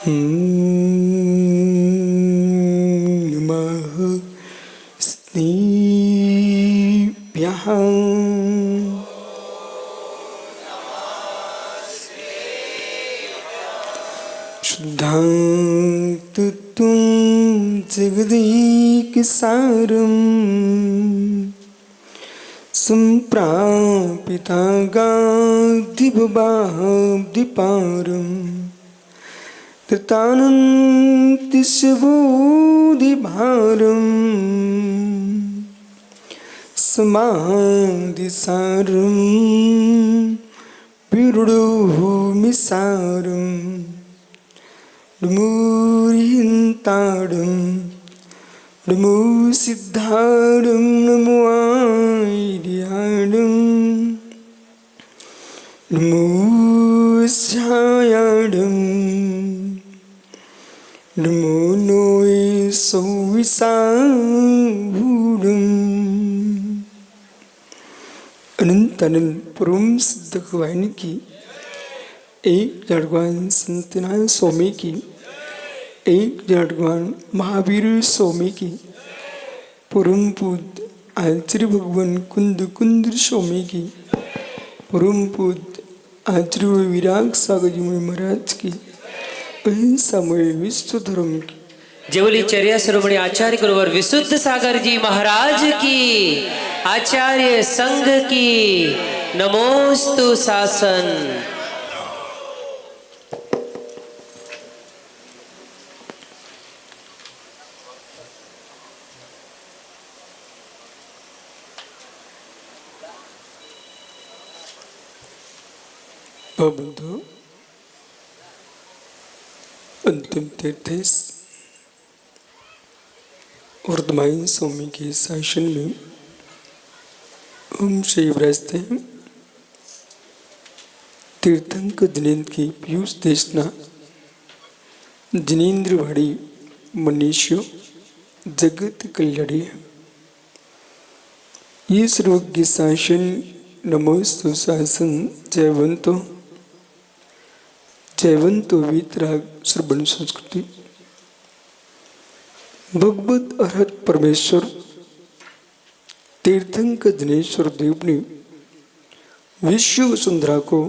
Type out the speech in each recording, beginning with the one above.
नमः स्नेभ्यः शुद्धांतत्वं जगदेकसारम् सम्प्रापितागाधिपबाब्धिपारम् तृतानन्तिशबोधिभारम् समाधिसारं विरुडोमिसारम् नमोरिहन्तारं नमो सिद्धारं नमो आर्याणं नमो स्यायाणं नमो नोय सौविसाहूडम् अनंत अनंत परम सिद्ध वाहिनी की एक जड़वान संतनारायण स्वामी की एक जड़वान महावीर स्वामी की परम पूज्य आचार्य भगवान कुंद कुंद स्वामी की परम पूज्य आचार्य विराग सागर जी महाराज की समय विश्व धर्म की जेवली चर्या शिरोमणि आचार्य गुरुवर विशुद्ध सागर जी महाराज की आचार्य संघ की नमोस्तु शासन। बंधु अंतिम तीर्थ वर्धमान स्वामी के शासन में हम श्री व्रजते हैं। तीर्थंक जिनेन्द्र की पीयूष देशना जिनेन्द्र भाड़ी मनीषियों जगत कल्याणी है। ये सर्वज्ञ शासन नमोस्तु शासन जयवंतो वीतराग श्रवण संस्कृति भगवत अरहत परमेश्वर तीर्थंक दिनेश्वर देव ने विश्व वसुंधरा को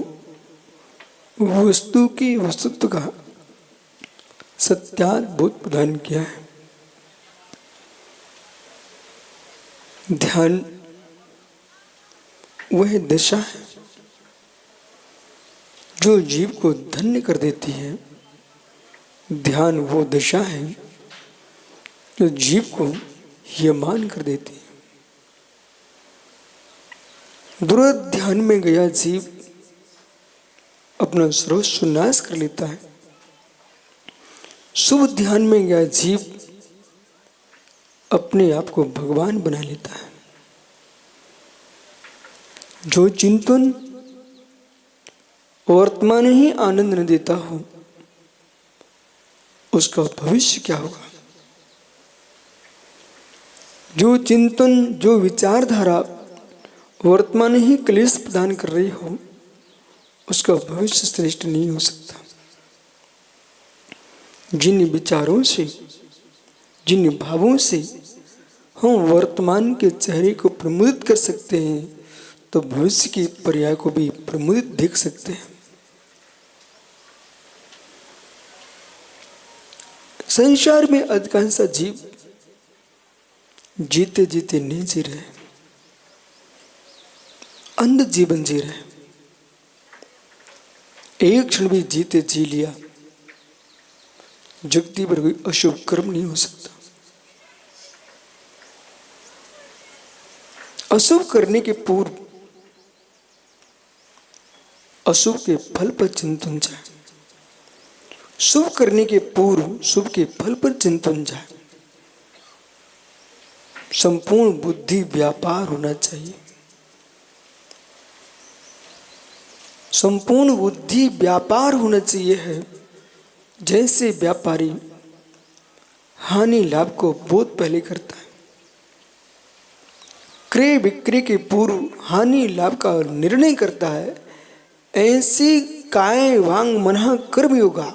वस्तु की वस्तुत्व का सत्याद्भुत प्रदान किया है। ध्यान वह दशा है जो जीव को धन्य कर देती है। ध्यान वो दशा है जो जीव को यमान कर देती है। दुर्ध्यान में गया जीव अपना सर्वस्व नाश कर लेता है। शुभ ध्यान में गया जीव अपने आप को भगवान बना लेता है। जो चिंतन वर्तमान ही आनंद न देता हो उसका भविष्य क्या होगा। जो चिंतन जो विचारधारा वर्तमान ही क्लेश प्रदान कर रही हो उसका भविष्य श्रेष्ठ नहीं हो सकता। जिन विचारों से जिन भावों से हम वर्तमान के चेहरे को प्रमुदित कर सकते हैं तो भविष्य के पर्याय को भी प्रमुदित देख सकते हैं। संसार में अधिकांश जीव जीते जीते नहीं जी रहे, अंध जीवन जी रहे। एक क्षण भी जीते जी लिया जगती पर कोई अशुभ कर्म नहीं हो सकता। अशुभ करने के पूर्व अशुभ के फल पर चिंतन जाए, शुभ करने के पूर्व शुभ के फल पर चिंतन जाए। संपूर्ण बुद्धि व्यापार होना चाहिए। संपूर्ण बुद्धि व्यापार होना चाहिए है। जैसे व्यापारी हानि लाभ को बहुत पहले करता है, क्रय विक्रय के पूर्व हानि लाभ का निर्णय करता है, ऐसी काय वांग मन कर्म योगा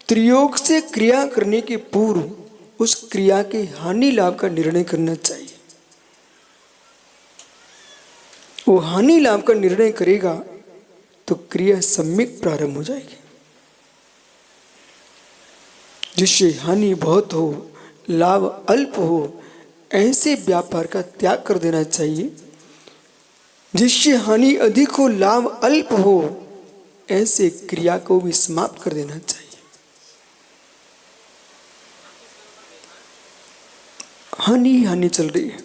त्रियोग से क्रिया करने के पूर्व उस क्रिया के हानि लाभ का निर्णय करना चाहिए। वो हानि लाभ का निर्णय करेगा तो क्रिया सम्यक प्रारंभ हो जाएगी। जिससे हानि बहुत हो, लाभ अल्प हो, ऐसे व्यापार का त्याग कर देना चाहिए। जिससे हानि अधिक हो, लाभ अल्प हो, ऐसे क्रिया को भी समाप्त कर देना चाहिए। हानि हानि चल रही है,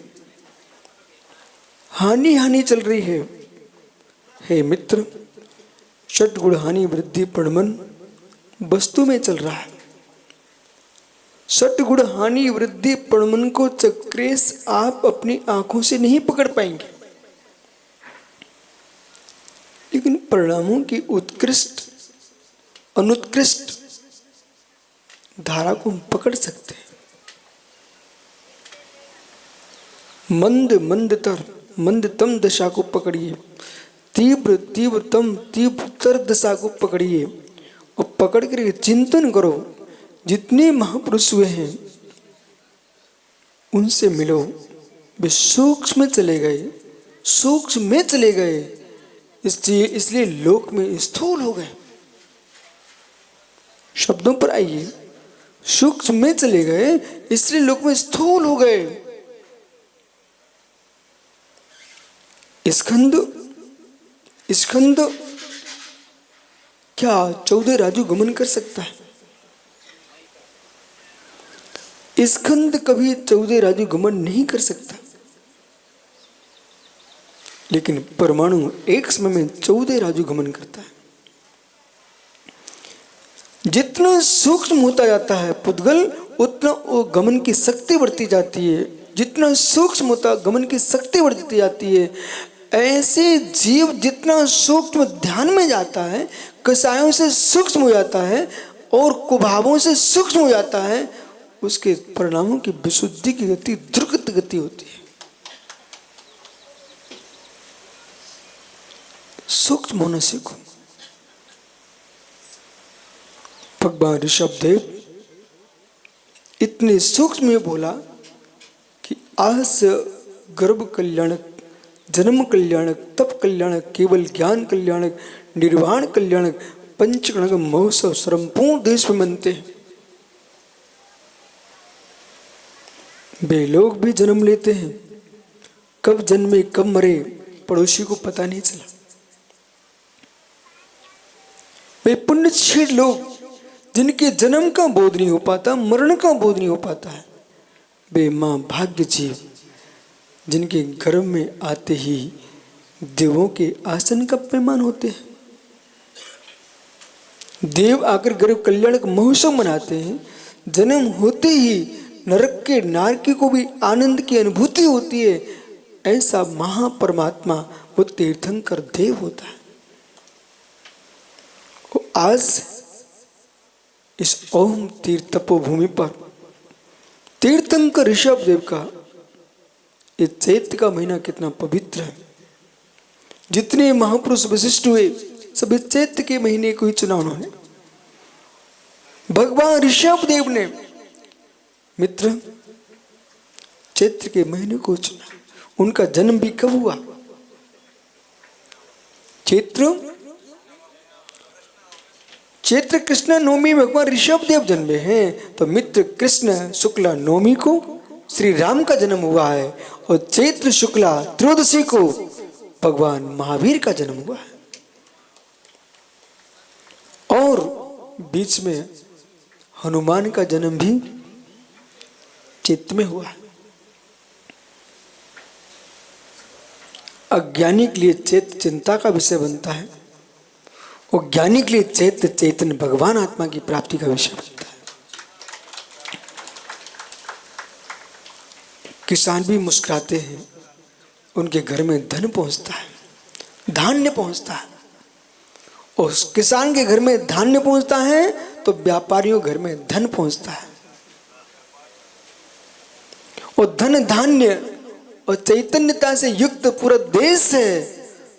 हानि चल रही है। हे मित्र, षटगुण हानि वृद्धि प्रणमन वस्तु में चल रहा है। षटगुण हानि वृद्धि प्रणमन को चक्रेश आप अपनी आंखों से नहीं पकड़ पाएंगे, लेकिन परिणामों की उत्कृष्ट अनुत्कृष्ट धारा को हम पकड़ सकते हैं। मंदतर मंदतम दशा को पकड़िए, तीव्रतम तीव्रतर दशा को पकड़िए और पकड़ कर चिंतन करो। जितने महापुरुष हुए हैं उनसे मिलो। वे सूक्ष्म में चले गए, सूक्ष्म में चले गए, इसलिए लोक में स्थूल हो गए। शब्दों पर आइए, सूक्ष्म में चले गए इसलिए लोक में स्थूल हो गए। स्कंद क्या 14 राजू गमन कर सकता है? स्कंद कभी 14 राजू गमन नहीं कर सकता, लेकिन परमाणु एक समय में 14 राजू गमन करता है। जितना सूक्ष्म होता जाता है पुद्गल, उतना वो गमन की शक्ति बढ़ती जाती है। जितना सूक्ष्म होता गमन की शक्ति बढ़ती जाती है। ऐसे जीव जितना सूक्ष्म ध्यान में जाता है, कसायों से सूक्ष्म हो जाता है और कुभावों से सूक्ष्म हो जाता है, उसके परिणामों की विशुद्धि की गति द्रुत गति होती है। सूक्ष्म होना सीखो। भगवान ऋषभदेव इतने सूक्ष्म में बोला कि आस गर्भ कल्याणक, जन्म कल्याणक, तप कल्याणक, केवल ज्ञान कल्याणक, निर्वाण कल्याणक, पंचगणक महोत्सव संपूर्ण देश में मनते हैं। वे लोग भी जन्म लेते हैं, कब जन्मे कब मरे पड़ोसी को पता नहीं चला। वे पुण्यशील लोग जिनके जन्म का बोध नहीं हो पाता, मरण का बोध नहीं हो पाता है, वे मां भाग्य जीव जिनके गर्भ में आते ही देवों के आसन का मेहमान होते हैं। देव आकर गर्भ कल्याणक महोत्सव मनाते हैं। जन्म होते ही नरक के नारकी को भी आनंद की अनुभूति होती है। ऐसा महापरमात्मा वो तीर्थंकर देव होता है। आज इस ओम तीर्थ तपोभूमि पर तीर्थंकर ऋषभदेव का ये चैत्र का महीना कितना पवित्र है। जितने महापुरुष विशिष्ट हुए सभी चैत्र के महीने को ही चुना उन्होंने। भगवान ऋषभदेव ने मित्र चैत्र के महीने को चुना। उनका जन्म भी कब हुआ? चैत्र कृष्ण नवमी भगवान ऋषभदेव जन्मे हैं, तो मित्र कृष्ण शुक्ला नवमी को श्री राम का जन्म हुआ है और चैत्र शुक्ला त्रयोदशी को भगवान महावीर का जन्म हुआ है। और बीच में हनुमान का जन्म भी चैत्र में हुआ है। अज्ञानी के लिए चैत्र चिंता का विषय बनता है और ज्ञानी के लिए चैत्र चैतन्य भगवान आत्मा की प्राप्ति का विषय बनता है। किसान भी मुस्कुराते हैं, उनके घर में धन पहुंचता है, धान्य पहुंचता है। और उस किसान के घर में धान्य पहुंचता है तो व्यापारियों घर में धन पहुंचता है। और धन धान्य और चैतन्यता से युक्त पूरा देश है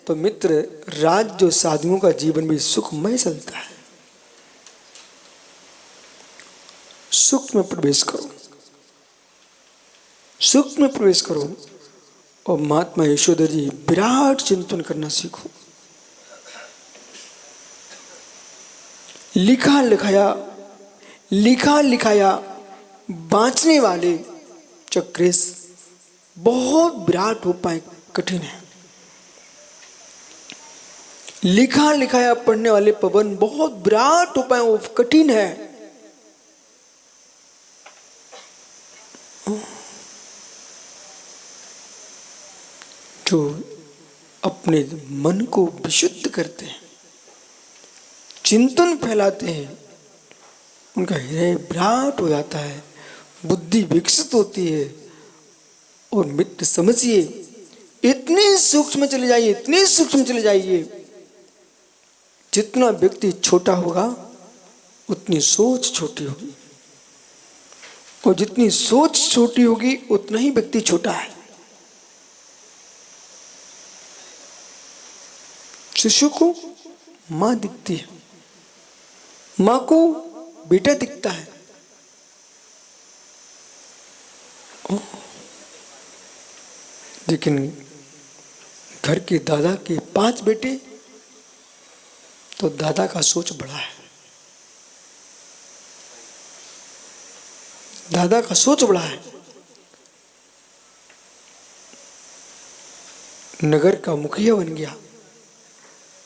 तो मित्र राज्य साधुओं का जीवन भी सुखमय चलता है। सुख में प्रवेश करो, सुख में प्रवेश करो और महात्मा यशोधर जी विराट चिंतन करना सीखो। लिखा लिखाया बांचने वाले चक्रेश बहुत विराट हो पाए कठिन है। लिखा लिखाया पढ़ने वाले पवन बहुत विराट हो पाए वो कठिन है। जो अपने मन को विशुद्ध करते हैं, चिंतन फैलाते हैं, उनका हृदय विराट हो जाता है, बुद्धि विकसित होती है। और मित्र समझिए, इतने सूक्ष्म चले जाइए, इतने सूक्ष्म चले जाइए, जितना व्यक्ति छोटा होगा उतनी सोच छोटी होगी, और जितनी सोच छोटी होगी उतना ही व्यक्ति छोटा है। शिशु को मां दिखती है, मां को बेटा दिखता है। लेकिन घर के दादा के 5 बेटे, तो दादा का सोच बड़ा है, दादा का सोच बड़ा है। नगर का मुखिया बन गया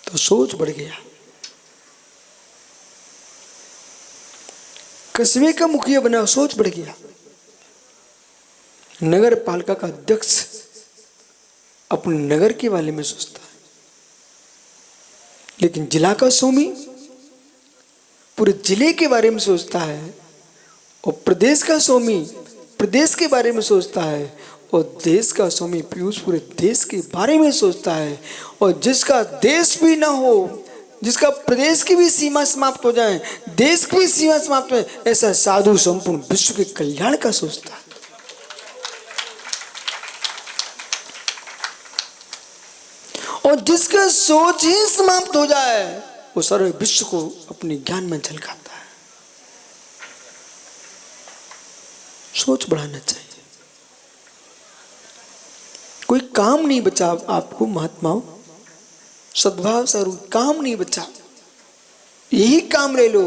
तो सोच बढ़ गया, कस्बे का मुखिया बना सोच बढ़ गया, नगर पालिका का अध्यक्ष अपने नगर के बारे में सोचता है, लेकिन जिला का स्वामी पूरे जिले के बारे में सोचता है, और प्रदेश का स्वामी प्रदेश के बारे में सोचता है, और देश का स्वामी पीयूष पूरे देश के बारे में सोचता है। और जिसका देश भी ना हो, जिसका प्रदेश की भी सीमा समाप्त हो जाए, देश की भी सीमा समाप्त हो जाए, ऐसा साधु संपूर्ण विश्व के कल्याण का सोचता है। और जिसका सोच ही समाप्त हो जाए, वो सारे विश्व को अपने ज्ञान में झलकाता है। सोच बढ़ाना चाहिए। कोई काम नहीं बचा आपको महात्माओं, सद्भाव स्वरूप काम नहीं बचा, यही काम ले लो,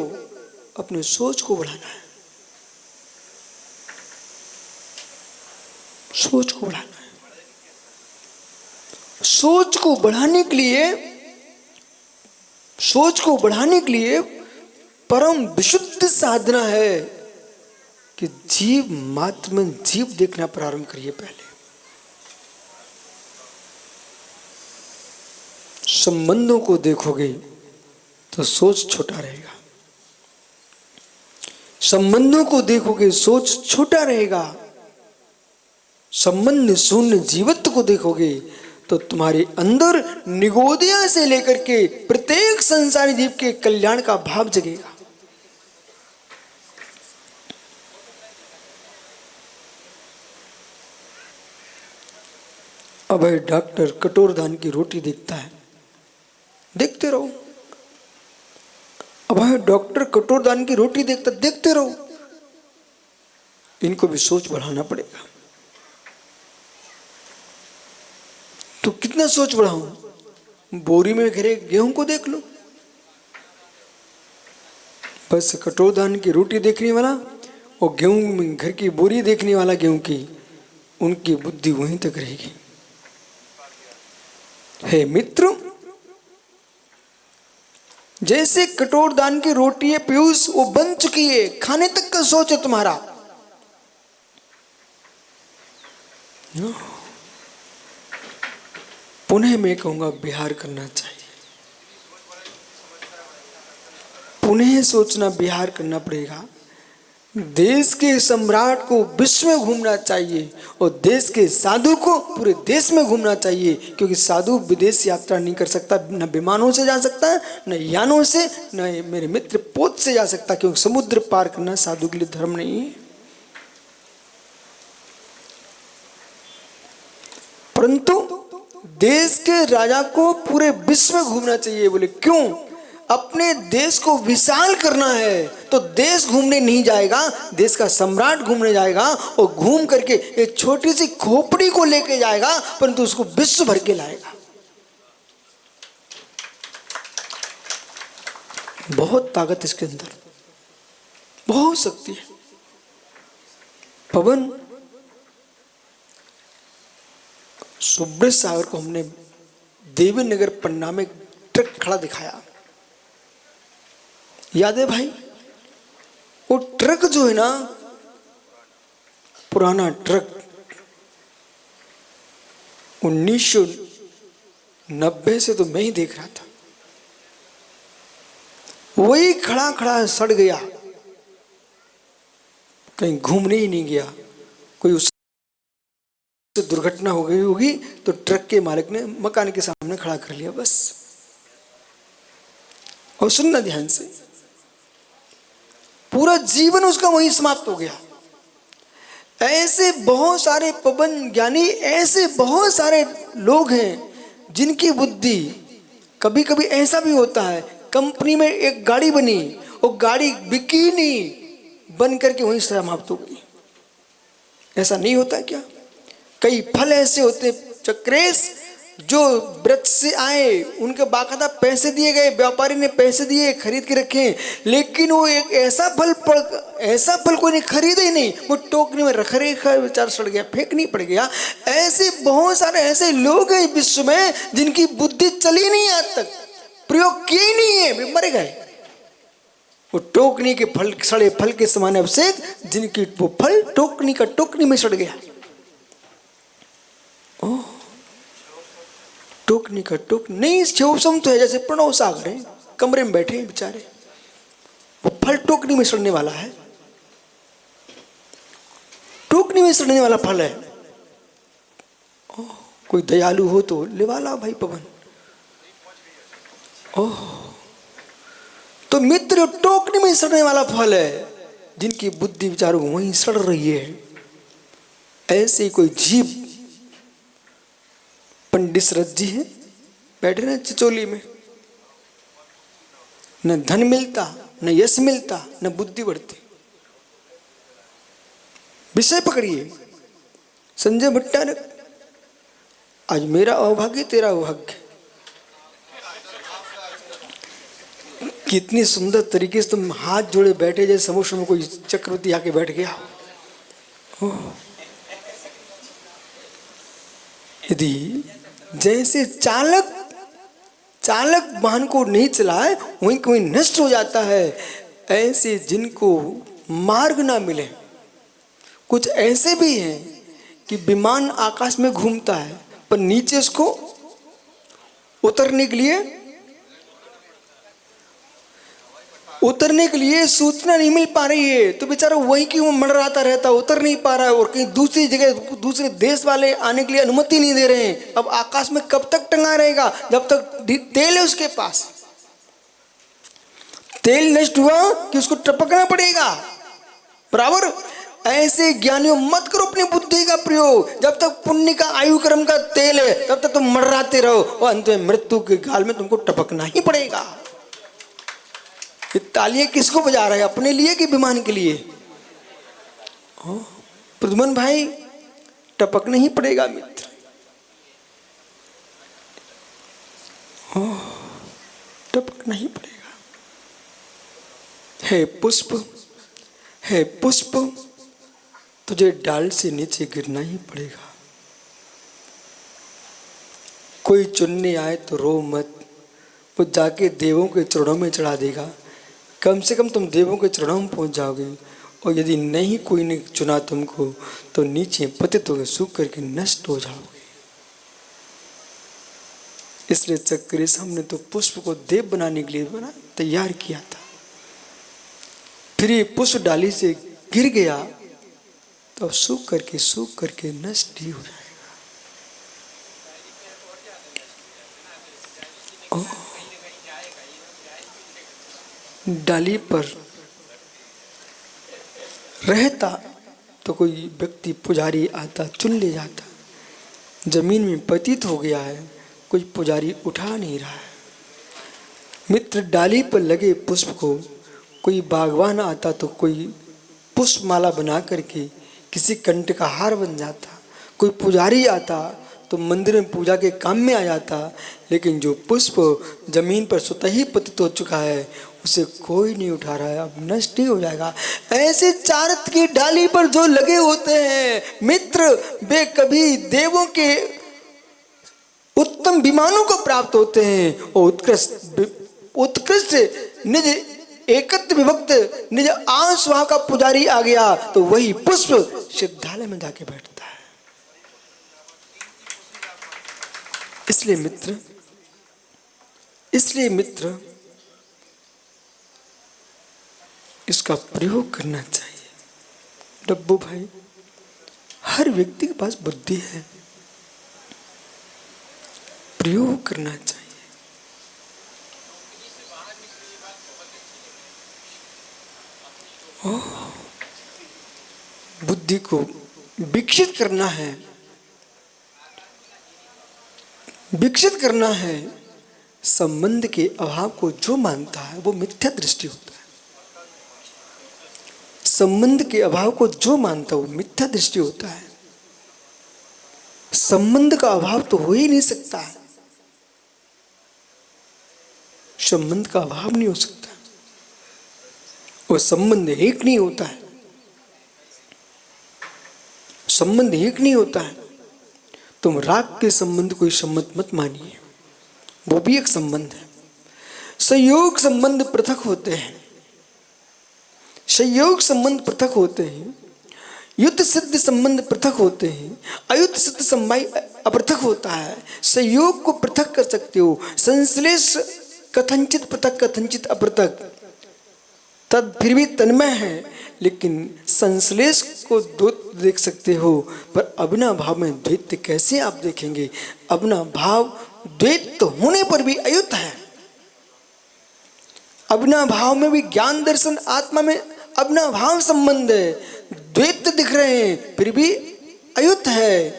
अपने सोच को बढ़ाना है, सोच को बढ़ाना है। सोच को बढ़ाने के लिए परम विशुद्ध साधना है कि जीव मात्र में जीव देखना प्रारंभ करिए। पहले संबंधों को देखोगे तो सोच छोटा रहेगा, संबंधों को देखोगे सोच छोटा रहेगा, संबंध शून्य जीवत्व को देखोगे तो तुम्हारे अंदर निगोदिया से लेकर के प्रत्येक संसारी जीव के कल्याण का भाव जगेगा। अब डॉक्टर कटोरदान की रोटी देखता है, देखते रहो। अब डॉक्टर कटोरदान की रोटी देखता, देखते रहो। इनको भी सोच बढ़ाना पड़ेगा। तो कितना सोच बढ़ाऊं? बोरी में घिरे गेहूं को देख लो। बस कटोरदान की रोटी देखने वाला और गेहूं में घर की बोरी देखने वाला गेहूं की, उनकी बुद्धि वहीं तक रहेगी। हे मित्र, जैसे कटोरदान की रोटी है पीयूष, वो बन चुकी है, खाने तक का सोच है तुम्हारा। पुनः मैं कहूंगा बिहार करना चाहिए, पुनः सोचना बिहार करना पड़ेगा। देश के सम्राट को विश्व में घूमना चाहिए और देश के साधु को पूरे देश में घूमना चाहिए, क्योंकि साधु विदेश यात्रा नहीं कर सकता, न विमानों से जा सकता है, न यानों से, न मेरे मित्र पोत से जा सकता, क्योंकि समुद्र पार करना साधु के लिए धर्म नहीं है। परंतु देश के राजा को पूरे विश्व में घूमना चाहिए। बोले क्यों? अपने देश को विशाल करना है तो देश घूमने नहीं जाएगा, देश का सम्राट घूमने जाएगा और घूम करके एक छोटी सी खोपड़ी को लेके जाएगा, परंतु उसको विश्व भर के लाएगा। बहुत ताकत इसके अंदर, बहुत शक्ति है। पवन सुब्रत सागर को हमने देवीनगर पन्ना में ट्रक खड़ा दिखाया, याद है भाई? वो ट्रक जो है ना, पुराना ट्रक 1990 से तो मैं ही देख रहा था, वही खड़ा खड़ा सड़ गया, कहीं घूमने ही नहीं गया। कोई उससे दुर्घटना हो गई होगी तो ट्रक के मालिक ने मकान के सामने खड़ा कर लिया बस। और सुनना ध्यान से, पूरा जीवन उसका वहीं समाप्त हो गया। ऐसे बहुत सारे पवन ज्ञानी, ऐसे बहुत सारे लोग हैं जिनकी बुद्धि, कभी कभी ऐसा भी होता है कंपनी में एक गाड़ी बनी, वो गाड़ी बिकी नहीं, बन करके वहीं समाप्त हो गई। ऐसा नहीं होता क्या? कई फल ऐसे होते चक्रेश जो वृक्ष से आए, उनके बाकायदा पैसे दिए गए, व्यापारी ने पैसे दिए, खरीद के रखे, लेकिन वो एक ऐसा फल कोई ने खरीदा ही नहीं, वो टोकरी में रख रखा, बेचारा सड़ गया, फेंक नहीं पड़ गया। ऐसे बहुत सारे ऐसे लोग हैं विश्व में जिनकी बुद्धि चली नहीं, आज तक प्रयोग किए ही नहीं है, मर गए। वो टोकनी के फल, सड़े फल के समान अभिषेक, जिनकी वो फल टोकनी का टोकनी में सड़ गया। ओह, टोकनी का टोक नहीं, शिवसम तो है जैसे प्रणव सागर है, कमरे में बैठे हैं बेचारे, वो फल टोकनी में सड़ने वाला है, टोकनी में सड़ने वाला फल है। ओह, कोई दयालु हो तो ले वाला भाई पवन। ओह, तो मित्र टोकरी में सड़ने वाला फल है, जिनकी बुद्धि विचारों वहीं सड़ रही है। ऐसे कोई जीव पंडित शरद जी है, बैठे ना चिचोली में, न धन मिलता, न यश मिलता, न बुद्धि बढ़ती। विषय पकड़िए, संजय भट्टा ने, आज मेरा अभाग्य तेरा अभाग्य, कितनी सुंदर तरीके से तुम हाथ जोड़े बैठे जैसे समुद्र में कोई चक्रवर्ती आके बैठ गया। यदि जैसे चालक वाहन को नहीं चलाए वहीं कोई नष्ट हो जाता है, ऐसे जिनको मार्ग ना मिले, कुछ ऐसे भी हैं कि विमान आकाश में घूमता है पर नीचे उसको उतरने के लिए सूचना नहीं मिल पा रही है, तो बेचारा वहीं की वो मंडराता रहता, उतर नहीं पा रहा है, और कहीं दूसरी जगह दूसरे देश वाले आने के लिए अनुमति नहीं दे रहे हैं। अब आकाश में कब तक टंगा रहेगा? जब तक तेल है उसके पास। तेल नष्ट हुआ कि उसको टपकना पड़ेगा, बराबर। ऐसे ज्ञानियों मत करो अपनी बुद्धि का प्रयोग। जब तक पुण्य का आयु कर्म का तेल है तब तक तुम मंडराते रहो, और अंत में मृत्यु के गाल में तुमको टपकना ही पड़ेगा। ये तालियां किसको बजा रहा है, अपने लिए कि विमान के लिए? प्रद्युमन भाई, टपकना ही पड़ेगा मित्र। टपकना ही पड़ेगा। हे पुष्प, तुझे डाल से नीचे गिरना ही पड़ेगा। कोई चुनने आए तो रो मत, वो जाके देवों के चरणों में चढ़ा देगा। कम से कम तुम देवों के चरणों में पहुंच जाओगे, और यदि नहीं कोई ने चुना तुमको तो नीचे पतित होकर सूख करके नष्ट हो जाओगे। इसलिए चक्रेश हमने तो पुष्प को देव बनाने के लिए तैयार किया था, फिर ये पुष्प डाली से गिर गया तो सूख करके नष्ट ही हो जाएगा। डाली पर रहता तो कोई व्यक्ति पुजारी आता चुन ले जाता, जमीन में पतित हो गया है, कोई पुजारी उठा नहीं रहा है। मित्र, डाली पर लगे पुष्प को कोई बागवान आता तो कोई पुष्प माला बना करके किसी कंठ का हार बन जाता, कोई पुजारी आता तो मंदिर में पूजा के काम में आ जाता। लेकिन जो पुष्प जमीन पर स्वतः ही पतित हो चुका है उसे कोई नहीं उठा रहा है, अब नष्ट ही हो जाएगा। ऐसे चारत की डाली पर जो लगे होते हैं मित्र, वे कभी देवों के उत्तम विमानों को प्राप्त होते हैं और उत्कृष्ट निज एकत्र विभक्त निज आस्वा का पुजारी आ गया तो वही पुष्प सिद्धालय में जाके बैठता है। इसलिए मित्र इसका प्रयोग करना चाहिए। डब्बू भाई, हर व्यक्ति के पास बुद्धि है, प्रयोग करना चाहिए। बुद्धि को विकसित करना है, विकसित करना है। संबंध के अभाव को जो मानता है वो मिथ्या दृष्टि होता है। संबंध के अभाव को जो मानता है वो मिथ्या दृष्टि होता है। संबंध का अभाव तो हो ही नहीं सकता है, संबंध का अभाव नहीं हो सकता, वो संबंध एक नहीं होता है, संबंध एक नहीं होता है। तुम राग के संबंध को संबंध मत मानिए, वो भी एक संबंध है। संयोग संबंध पृथक होते हैं, संयोग संबंध पृथक होते हैं, युद्ध सिद्ध संबंध पृथक होते हैं, अयुद्ध सिद्ध संबंध अपृथक होता है। संयोग को पृथक कर सकते हो, संश्लेष कथनचित पृथक कथनचित अपृथक, तद फिर भी तन्मय है। लेकिन संश्लेष को द्वैत देख सकते हो, पर अविनाभाव में द्वैत कैसे आप देखेंगे? अविनाभाव द्वैत होने पर भी अयुत है। अविनाभाव में भी ज्ञान दर्शन आत्मा में अविनाभाव संबंध है, द्वैत दिख रहे हैं फिर भी अयुत है।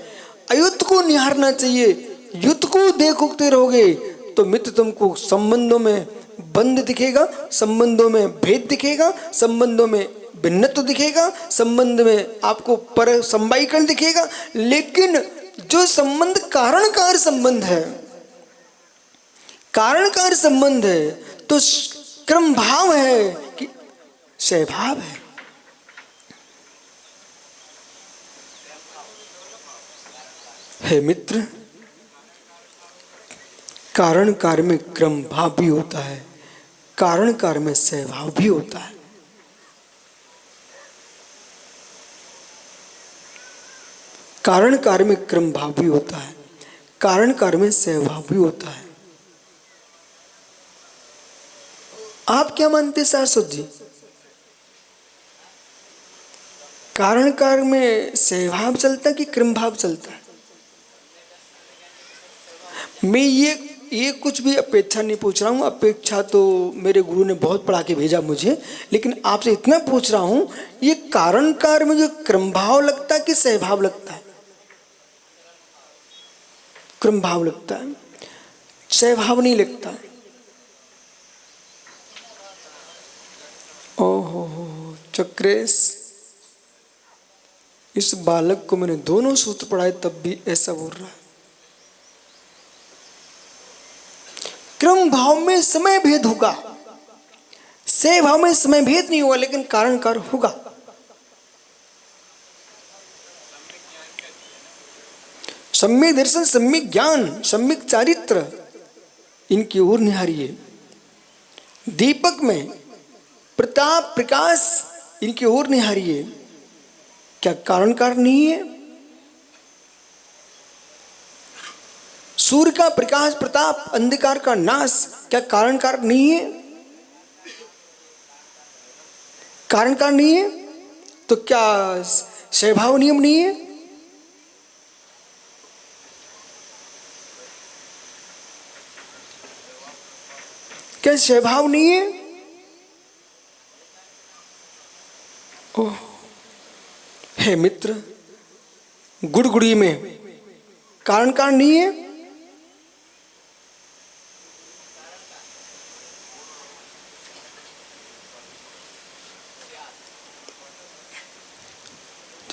अयुत को निहारना चाहिए, युत को देखते रहोगे तो मित्र तुमको संबंधों में बंध दिखेगा, संबंधों में भेद दिखेगा, संबंधों में भिन्नत्व दिखेगा, संबंध में आपको पर संवाईकरण दिखेगा। लेकिन जो संबंध कारणकार संबंध है, कारणकार संबंध है तो क्रम भाव है कि स्वभाव है मित्र। कारण कार्य में क्रम भाव भी होता है, कारण कार्य में स्वभाव भी होता है। कारण कार्य में क्रम भाव भी होता है, कारण कार्य में स्वभाव भी होता है। आप क्या मानते हैं सारस्वत जी? कारण कार्य में स्वभाव चलता है कि क्रम भाव चलता है? मैं ये कुछ भी अपेक्षा नहीं पूछ रहा हूँ, अपेक्षा तो मेरे गुरु ने बहुत पढ़ा के भेजा मुझे, लेकिन आपसे इतना पूछ रहा हूँ, ये कारण कार्य में जो क्रम भाव लगता है कि स्वभाव लगता है? क्रम भाव लगता है, स्वभाव नहीं लगता। ओहो चक्रेश, इस बालक को मैंने दोनों सूत्र पढ़ाए तब भी ऐसा बोल रहा है। क्रम भाव में समय भेद होगा, से भाव में समय भेद नहीं होगा, लेकिन कारण कार होगा। सम्यक दर्शन, सम्यक ज्ञान, सम्यक चारित्र, इनकी ओर निहारिए। दीपक में प्रताप प्रकाश, इनकी ओर निहारिए। क्या कारण कार नहीं है? सूर्य का प्रकाश प्रताप, अंधकार का नाश, क्या कारण कार नहीं है? कारण कार नहीं है तो क्या स्वभाव नियम नहीं है? क्या स्वभाव नहीं है? ओह है मित्र, गुड़गुड़ी में कारण कारण नहीं है?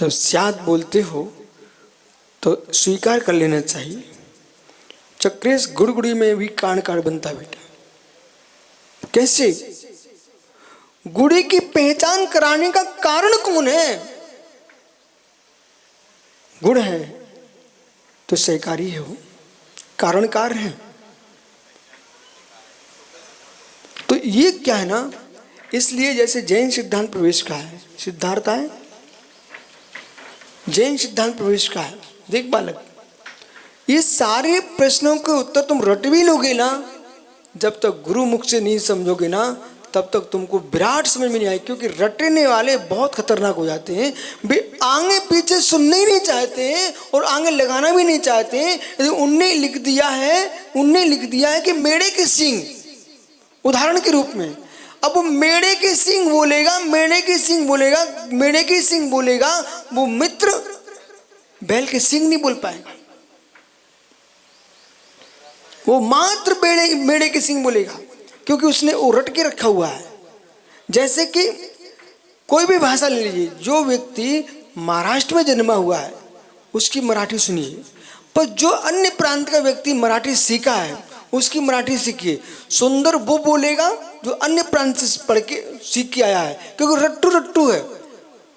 जब स्याद बोलते हो तो स्वीकार कर लेना चाहिए। चक्रेश गुड़गुड़ी में भी कांड कांड बनता है बेटा। कैसे? गुड़ी की पहचान कराने का कारण कौन है? गुड़ है तो सहकारी है, वो कारणकार है। तो ये क्या है ना, इसलिए जैसे जैन सिद्धांत प्रवेश का है, सिद्धार्थ है जैन सिद्धांत प्रवेश का है। देख बालक, ये सारे प्रश्नों के उत्तर तुम रट भी लोगे ना, जब तक गुरु मुख से नहीं समझोगे ना, तब तक तुमको विराट समझ में नहीं आए। क्योंकि रटने वाले बहुत खतरनाक हो जाते हैं। वे आगे पीछे सुनने ही नहीं चाहते हैं और आगे लगाना भी नहीं चाहते हैं। यदि उनने लिख दिया है कि मेढ़े के सींग, उदाहरण के रूप में, अब वो मेढ़े के सींग बोलेगा, मेढ़े के सींग बोलेगा, वो मित्र बैल के सींग नहीं बोल पाएगा। वो मात्र मेढ़े के सींग बोलेगा, क्योंकि उसने वो रट के रखा हुआ है। जैसे कि कोई भी भाषा ले लीजिए, जो व्यक्ति महाराष्ट्र में जन्मा हुआ है उसकी मराठी सुनिए, पर जो अन्य प्रांत का व्यक्ति मराठी सीखा है उसकी मराठी सीखिए। सुंदर वो बोलेगा जो अन्य प्रांत से पढ़ के सीख के आया है, क्योंकि रट्टू है।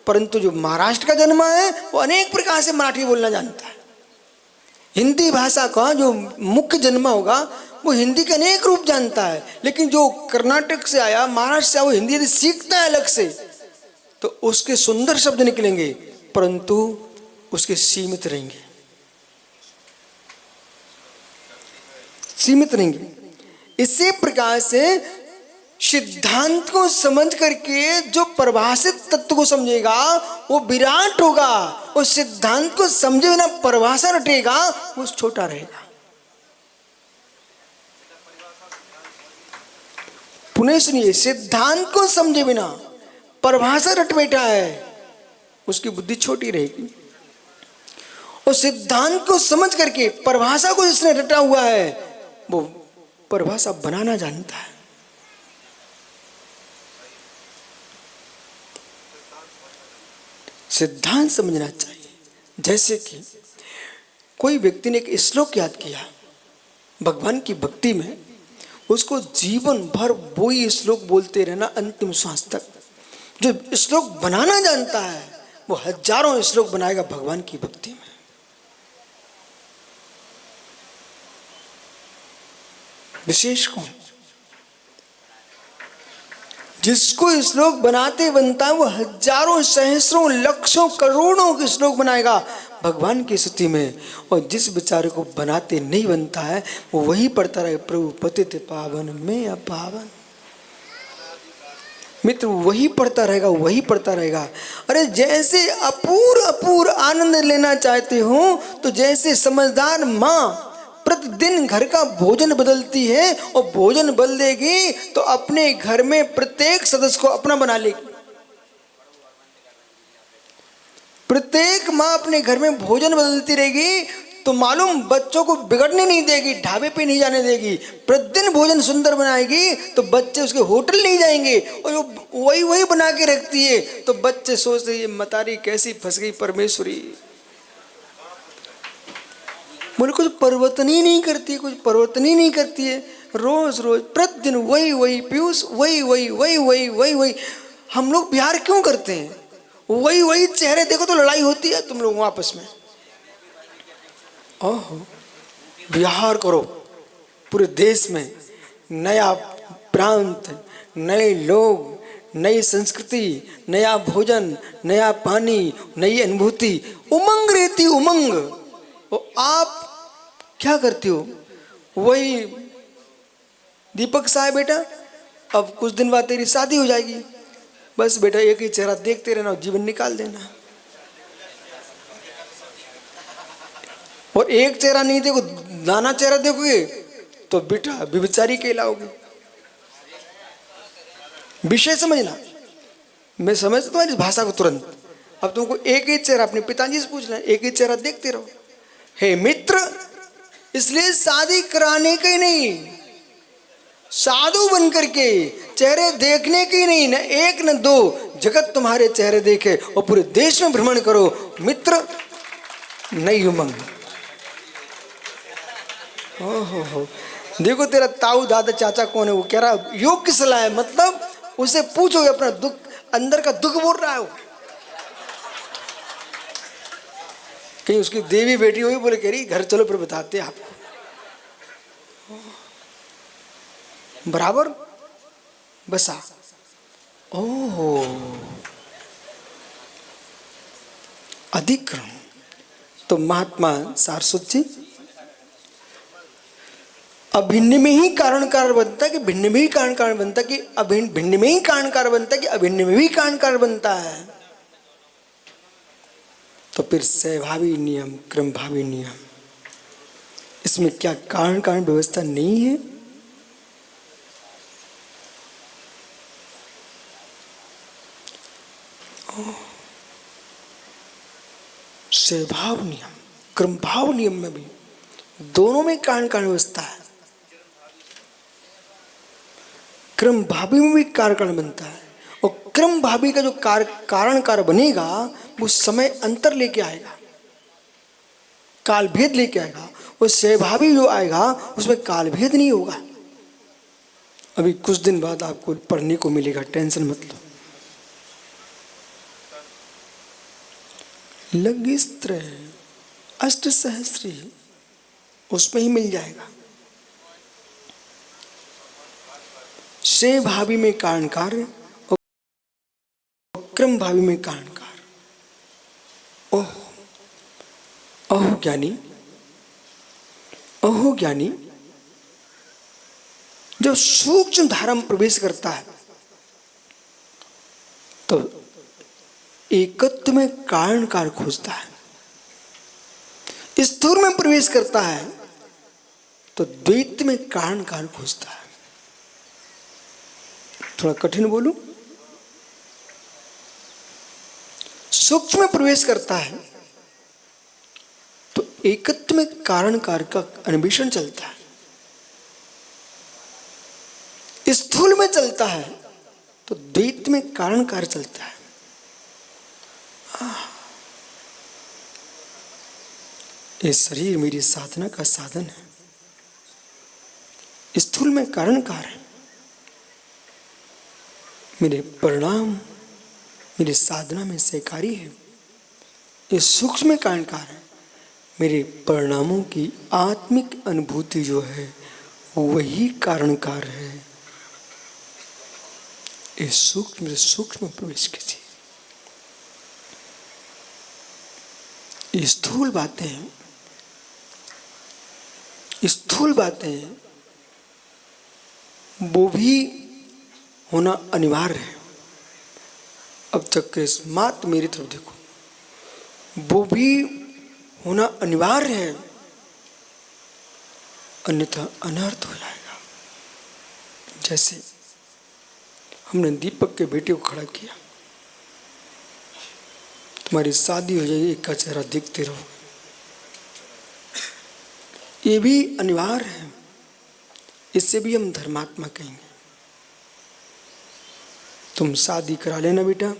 परंतु जो महाराष्ट्र का जन्मा है वो अनेक प्रकार से मराठी बोलना जानता है। हिंदी भाषा का जो मुख्य जन्मा होगा वो हिंदी के अनेक रूप जानता है, लेकिन जो कर्नाटक से आया, महाराष्ट्र से आया, वो हिंदी यदि सीखता है अलग से तो उसके सुंदर शब्द निकलेंगे, परंतु उसके सीमित रहेंगे। इसी प्रकार से सिद्धांत को समझ करके जो परिभाषित तत्व को समझेगा वो विराट होगा, और सिद्धांत को समझे बिना परिभाषा रटेगा वो छोटा रहेगा। पुनः सुनिए, सिद्धांत को समझे बिना परिभाषा रट बैठा है उसकी बुद्धि छोटी रहेगी, और सिद्धांत को समझ करके परिभाषा को जिसने रटा हुआ है वो परिभाषा बनाना जानता है। सिद्धांत समझना चाहिए। जैसे कि कोई व्यक्ति ने एक श्लोक याद किया भगवान की भक्ति में, उसको जीवन भर वही श्लोक बोलते रहना अंतिम श्वास तक। जो श्लोक बनाना जानता है वो हजारों श्लोक बनाएगा भगवान की भक्ति में। विशेष कौन? जिसको श्लोक बनाते बनता है वो हजारों सहस्रों लक्षों करोड़ों के श्लोक बनाएगा भगवान की स्तुति में, और जिस बेचारे को बनाते नहीं बनता है वो वही पढ़ता रहे, प्रभु पतित पावन मैं अपावन। मित्र वही पढ़ता रहेगा। अरे जैसे अपूर आनंद लेना चाहते हो तो जैसे समझदार माँ प्रतिदिन घर का भोजन बदलती है, और भोजन बदल देगी तो अपने घर में प्रत्येक सदस्य को अपना बना लेगी। प्रत्येक माँ अपने घर में भोजन बदलती रहेगी तो मालूम बच्चों को बिगड़ने नहीं देगी, ढाबे पे नहीं जाने देगी। प्रतिदिन भोजन सुंदर बनाएगी तो बच्चे उसके होटल नहीं जाएंगे, और वो वही बना के रखती है तो बच्चे सोचते ये मतारी कैसी फंस गई परमेश्वरी। बोले कुछ परिवर्तन ही नहीं करती है, रोज प्रतिदिन वही पीयूष वही। हम लोग बिहार क्यों करते हैं? वही चेहरे देखो तो लड़ाई होती है तुम लोग आपस में। ओहो, बिहार करो, पूरे देश में नया प्रांत, नए लोग, नई संस्कृति, नया भोजन, नया पानी, नई अनुभूति, उमंग रहती उमंग। और आप क्या करती हो? वही दीपक साहब बेटा अब कुछ दिन बाद तेरी शादी हो जाएगी, बस बेटा एक ही चेहरा देखते रहना और जीवन निकाल देना। और एक चेहरा नहीं देखो, नाना चेहरा देखोगे तो बेटा व्यभिचारी कहलाओगे। विषय समझना, मैं समझता हूँ इस भाषा को तुरंत। अब तुमको एक ही चेहरा अपने पिताजी से पूछना, एक ही चेहरा देखते रहो। हे मित्र, इसलिए शादी कराने का ही नहीं, साधु बन करके चेहरे देखने की नहीं, न एक न दो, जगत तुम्हारे चेहरे देखे और पूरे देश में भ्रमण करो, मित्र नहीं उमंग। हो देखो तेरा ताऊ दादा चाचा कौन है, वो कह रहा योग की सलाह है, मतलब उसे पूछोगे अपना दुख, अंदर का दुख बोल रहा है वो। कहीं उसकी देवी बेटी हुई, बोले कह रही घर चलो फिर बताते हैं आपको। बराबर बसा। ओहो अधिक्रम। तो महात्मा सारस्वत जी अभिन्न में ही कारण कारण बनता है कि भिन्न में ही कारण कारण बनता है कि अभिन्न, भिन्न में ही कारण कारण बनता है कि अभिन्न में भी कारण कारण बनता है। तो फिर सहभावी नियम, क्रमभावी नियम, इसमें क्या कारण कारण व्यवस्था नहीं है? सहभाव नियम, क्रमभाव नियम में भी दोनों में कारण कारण व्यवस्था है। क्रम भावी में भी कारण कारण बनता है, और क्रम भावी का जो कारण कार बनेगा वो समय अंतर लेके आएगा, काल भेद लेके आएगा। और सहभावी जो आएगा उसमें काल भेद नहीं होगा। अभी कुछ दिन बाद आपको पढ़ने को मिलेगा, टेंशन मत लो। लघिस्त्र अष्ट सहस्री उसमें ही मिल जाएगा। से भावी में कारण कार्य और क्रम भावी में कारण कार्य। ओह अहो ज्ञानी, अहो ज्ञानी जब सूक्ष्म धारा में प्रवेश करता है तो एकत्व में कारण कार्य खोजता है। स्थूल में प्रवेश करता है तो द्वैत में कारण कार्य खोजता है। थोड़ा कठिन बोलूं, सूक्ष्म में प्रवेश करता है तो एकत्व में कारण कार्य का अन्वेषण चलता है। स्थूल में चलता है तो द्वैत में कारण कार्य चलता है। ये शरीर मेरी साधना का साधन है। स्थूल में कारण कार्य है, मेरे परिणाम मेरी साधना में सहकारी है। ये सूक्ष्म में कारण कार्य है, मेरे परिणामों की आत्मिक अनुभूति जो है वही कारण कार्य है। ये सूक्ष्म प्रवेश कीजिए। स्थूल बातें वो भी होना अनिवार्य है। अब चक्र मात मेरी तरफ देखो, वो भी होना अनिवार्य है, अन्यथा अनर्थ हो जाएगा। जैसे हमने दीपक के बेटे को खड़ा किया, तुम्हारी शादी हो जाएगी, एक का चेहरा देखते रहो, ये भी अनिवार्य है। इससे भी हम धर्मात्मा कहेंगे। तुम शादी करा लेना बेटा,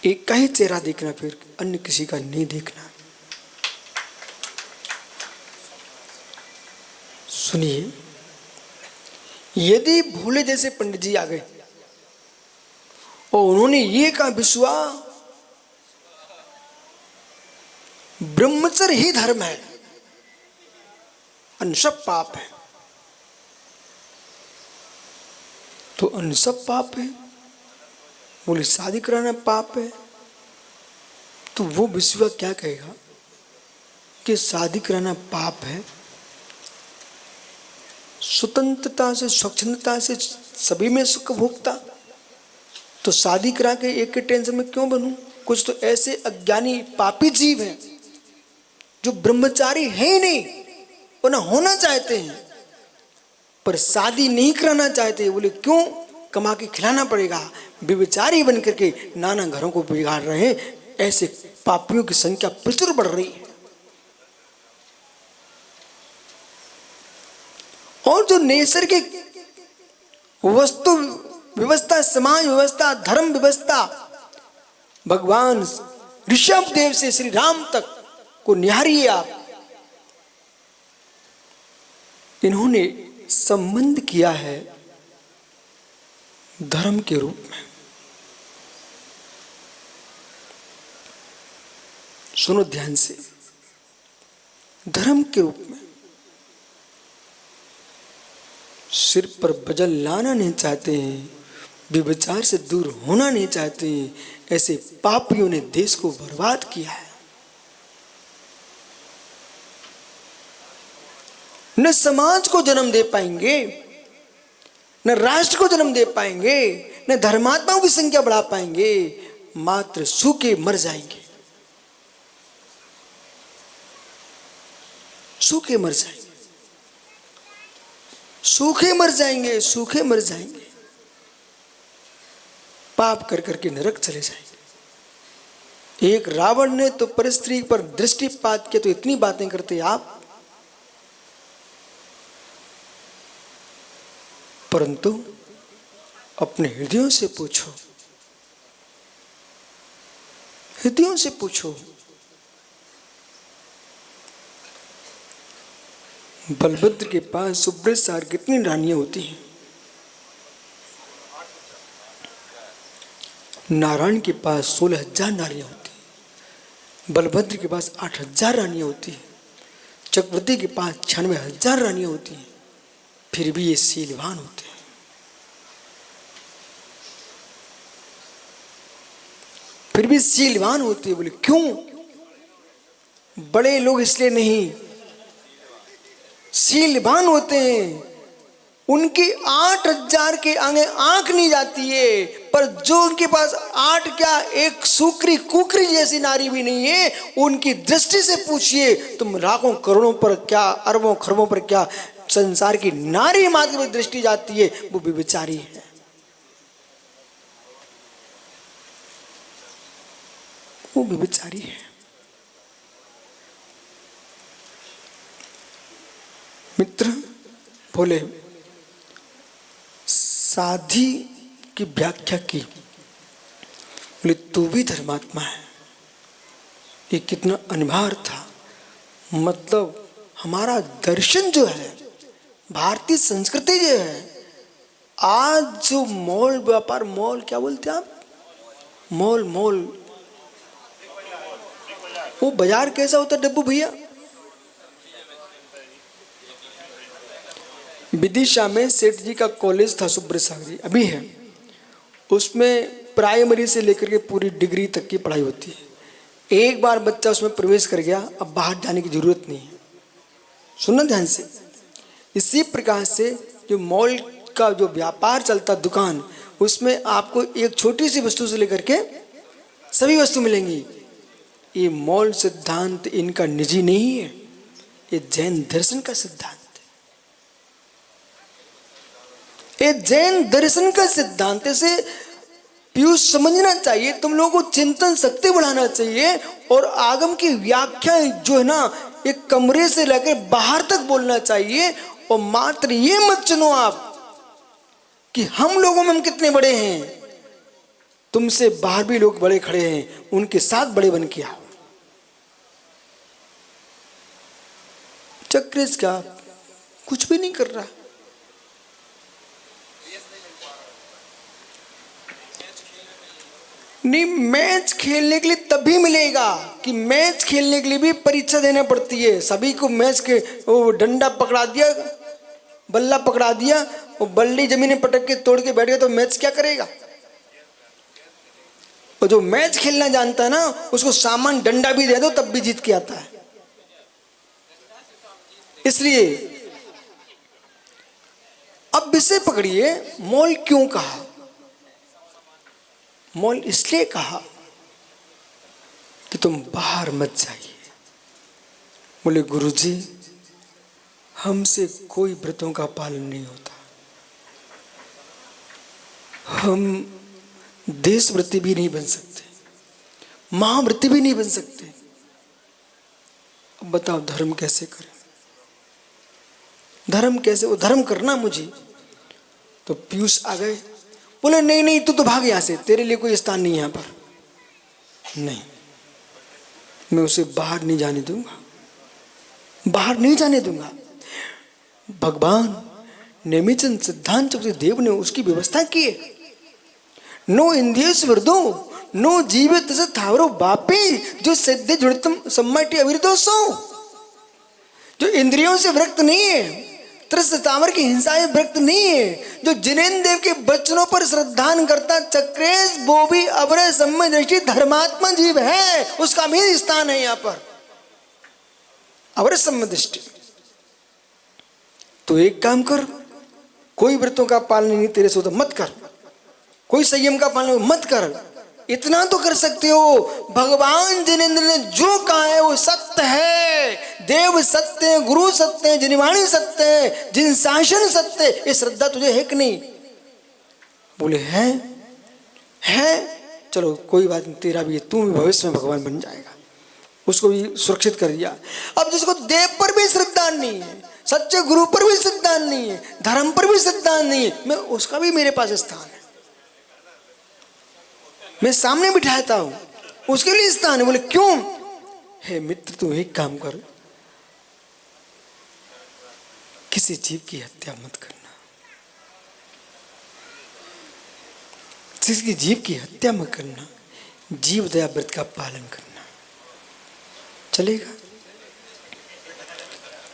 एक का ही चेहरा देखना, फिर अन्य किसी का नहीं देखना। सुनिए, यदि भोले जैसे पंडित जी आ गए और उन्होंने ये कहा विश्वा ब्रह्मचर्य ही धर्म है, अन्य सब पाप है, तो अन्य सब पाप है, बोले शादी कराना पाप है, तो वो विश्वा क्या कहेगा कि शादी कराना पाप है? स्वतंत्रता से स्वच्छंदता से सभी में सुख भोगता, तो शादी करा के एक के टेंशन में क्यों बनूं? कुछ तो ऐसे अज्ञानी पापी जीव हैं जो ब्रह्मचारी है ही नहीं, वो ना होना चाहते हैं पर शादी नहीं कराना चाहते। बोले क्यों? कमा के खिलाना पड़ेगा। व्यभिचारी बन करके नाना घरों को बिगाड़ रहे हैं। ऐसे पापियों की संख्या प्रचुर बढ़ रही है। और जो नैसर्गिक वस्तु व्यवस्था, समाज व्यवस्था, धर्म व्यवस्था भगवान ऋषभ देव से श्री राम तक को निहारिए आप। इन्होंने संबंध किया है धर्म के रूप में। सुनो ध्यान से, धर्म के रूप में सिर पर बजल लाना नहीं चाहते हैं, व्यभिचार से दूर होना नहीं चाहते हैं, ऐसे पापियों ने देश को बर्बाद किया है। न समाज को जन्म दे पाएंगे, न राष्ट्र को जन्म दे पाएंगे, न धर्मात्माओं की संख्या बढ़ा पाएंगे, मात्र सूखे मर जाएंगे, सूखे मर जाएंगे, सूखे मर जाएंगे, सूखे मर जाएंगे, पाप कर करके नरक चले जाएंगे। एक रावण ने तो परस्त्री पर दृष्टिपात किया तो इतनी बातें करते आप, परंतु अपने हृदयों से पूछो, हृदयों से पूछो, बलभद्र के पास सुब्रसार कितनी रानियां होती हैं, नारायण के पास 16,000 नारियां होती हैं, बलभद्र के पास 8,000 रानियां होती हैं, चक्रवर्ती के पास 96,000 रानियां होती हैं, फिर भी ये शीलवान होते हैं। फिर भी शीलवान होते हैं। बोले क्यों? बड़े लोग इसलिए नहीं, शीलवान होते हैं, उनकी 8,000 के आगे आंख नहीं जाती है, पर जो उनके पास 8 क्या, एक सूकरी कुकरी जैसी नारी भी नहीं है, उनकी दृष्टि से पूछिए, तुम लाखों करोड़ों पर क्या, अरबों खरबों पर क्या, संसार की नारी मात्र में दृष्टि जाती है, वो व्यभिचारी है, वो व्यभिचारी है। मित्र बोले साधी की व्याख्या की, बोले तू भी धर्मात्मा है। ये कितना अनिवार्य था। मतलब हमारा दर्शन जो है, भारतीय संस्कृति जो है, आज जो मॉल व्यापार, मॉल क्या बोलते हैं आप, मॉल, मॉल, वो बाजार कैसा होता है डब्बू भैया? विदिशा में सेठ जी का कॉलेज था, सुब्रसागर जी, अभी है, उसमें प्राइमरी से लेकर के पूरी डिग्री तक की पढ़ाई होती है। एक बार बच्चा उसमें प्रवेश कर गया, अब बाहर जाने की जरूरत नहीं है। सुनना ध्यान से। इसी प्रकार से जो मॉल का जो व्यापार चलता, दुकान, उसमें आपको एक छोटी सी वस्तु से लेकर के सभी वस्तु मिलेंगी। ये मॉल सिद्धांत इनका निजी नहीं है, ये जैन दर्शन का सिद्धांत है। ये जैन दर्शन का सिद्धांत से पीयूष समझना चाहिए, तुम लोगों को चिंतन शक्ति बढ़ाना चाहिए, और आगम की व्याख्या जो है ना, एक कमरे से लेकर बाहर तक बोलना चाहिए। और मात्र ये मत चुनो आप कि हम लोगों में हम कितने बड़े हैं, तुमसे बाहर भी लोग बड़े खड़े हैं, उनके साथ बड़े बन के आओ। चक्रेश का कुछ भी नहीं कर रहा, नहीं, मैच खेलने के लिए तभी मिलेगा कि मैच खेलने के लिए भी परीक्षा देना पड़ती है। सभी को मैच के वो डंडा पकड़ा दिया, बल्ला पकड़ा दिया, वो बल्ली जमीन में पटक के तोड़ के बैठ गया, तो मैच क्या करेगा? और जो मैच खेलना जानता है ना, उसको सामान डंडा भी दे दो तब भी जीत के आता है। इसलिए अब विषय पकड़िए, मॉल क्यों कहा? मॉल इसलिए कहा कि तुम बाहर मत जाइए। बोले गुरुजी, हमसे कोई व्रतों का पालन नहीं होता, हम देशव्रती भी नहीं बन सकते, महाव्रती भी नहीं बन सकते। अब बताओ धर्म कैसे करें? धर्म कैसे? वो धर्म करना मुझे, तो पीयूष आ गए, बोले नहीं नहीं तू तो भाग यहाँ से, तेरे लिए कोई स्थान नहीं यहाँ पर, नहीं मैं उसे बाहर नहीं जाने दूंगा, बाहर नहीं जाने दूंगा। भगवान नेमिचंद सिद्धांत चक्रवर्ती देव ने उसकी व्यवस्था की है। नो इंद्रियस वृद्धो नो जीवित थावरो बापी जो सिद्धि जुड़तम सम्मति अविरदोसो, जो इंद्रियों से विरक्त नहीं है, त्रस्त तामर की हिंसा से विरक्त नहीं है, जो जिनेन्द्र देव के वचनों पर श्रद्धान करता चक्रेश वो भी अवर सम्मय दृष्टि धर्मात्मा जीव है, उसका भी स्थान है यहाँ पर अवर सम्मय दृष्टि। तो एक काम कर, कोई व्रतों का पालन नहीं तेरे से तो मत कर, कोई संयम का पालन मत कर, इतना तो कर सकते हो। भगवान जिनेन्द्र ने जो कहा है वो सत्य है, देव सत्य है, गुरु सत्य है, जिनवाणी सत्य है, जिन शासन सत्य है, ये श्रद्धा तुझे है कि नहीं? बोले है, चलो कोई बात नहीं, तेरा भी है, तू भी भविष्य में भगवान बन जाएगा। उसको भी सुरक्षित कर दिया। अब जिसको देव पर भी श्रद्धा नहीं है, सच्चे गुरु पर भी श्रद्धा नहीं है, धर्म पर भी श्रद्धा नहीं है, मैं उसका भी मेरे पास स्थान है, मैं सामने बिठाता हूं, उसके लिए स्थान है। बोले क्यों? हे मित्र तू एक काम कर, किसी जीव की हत्या मत करना, किसी जीव की हत्या मत करना, जीव दया व्रत का पालन करना, चलेगा,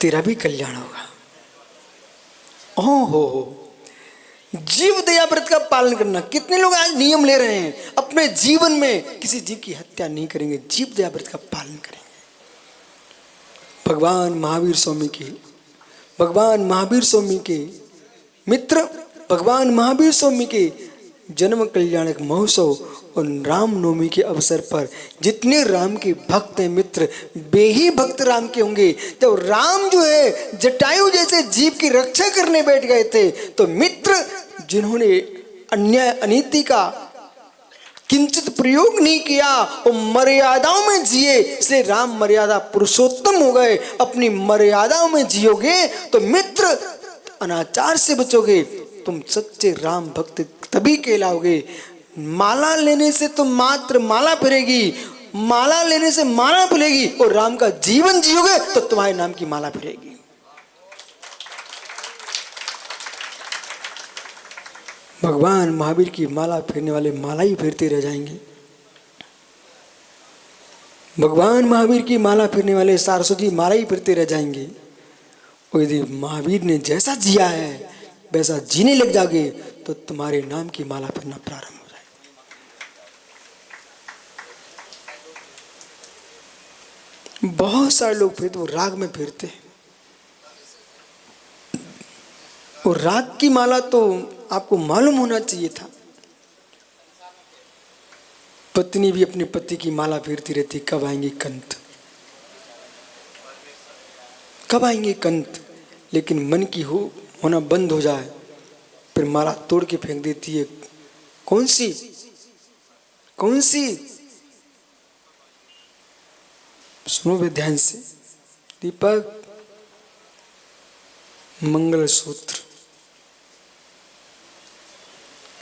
तेरा भी कल्याण होगा। हो जीव दया व्रत का पालन करना। कितने लोग आज नियम ले रहे हैं, अपने जीवन में किसी जीव की हत्या नहीं करेंगे, जीव दया व्रत का पालन करेंगे। भगवान महावीर स्वामी के मित्र, भगवान महावीर स्वामी के जन्म कल्याणक महोत्सव और रामनवमी के अवसर पर जितने राम के भक्त हैं मित्र, वे ही भक्त राम के होंगे। जब राम जो है जटायु जैसे जीव की रक्षा करने बैठ गए थे, तो मित्र जिन्होंने अन्याय अनीति का किंचित प्रयोग नहीं किया, वो मर्यादाओं में जिए, इसलिए राम मर्यादा पुरुषोत्तम हो गए। अपनी मर्यादाओं में जियोगे तो मित्र अनाचार से बचोगे, तुम सच्चे राम भक्त तभी कहलाओगे। माला लेने से तो मात्र माला फिरेगी, माला लेने से माला फिरेगी, और राम का जीवन जियोगे तो तुम्हारे नाम की माला फिरेगी। भगवान महावीर की माला फेरने वाले माला ही फेरते रह जाएंगे। भगवान महावीर की माला फेरने वाले सारस्वती माला ही फेरते रह जाएंगे। और यदि महावीर ने जैसा जिया है वैसा जीने लग जाओगे तो तुम्हारे नाम की माला फिरना प्रारंभ हो जाएगा। बहुत सारे लोग फिरते, वो राग में फिरते हैं, और राग की माला तो आपको मालूम होना चाहिए था। पत्नी भी अपने पति की माला फेरती रहती, कब आएंगे कंत, कब आएंगे कंत। लेकिन मन की होना बंद हो जाए फिर माला तोड़ के फेंक देती है। कौन सी सुनो वे ध्यान से। दीपक, मंगलसूत्र,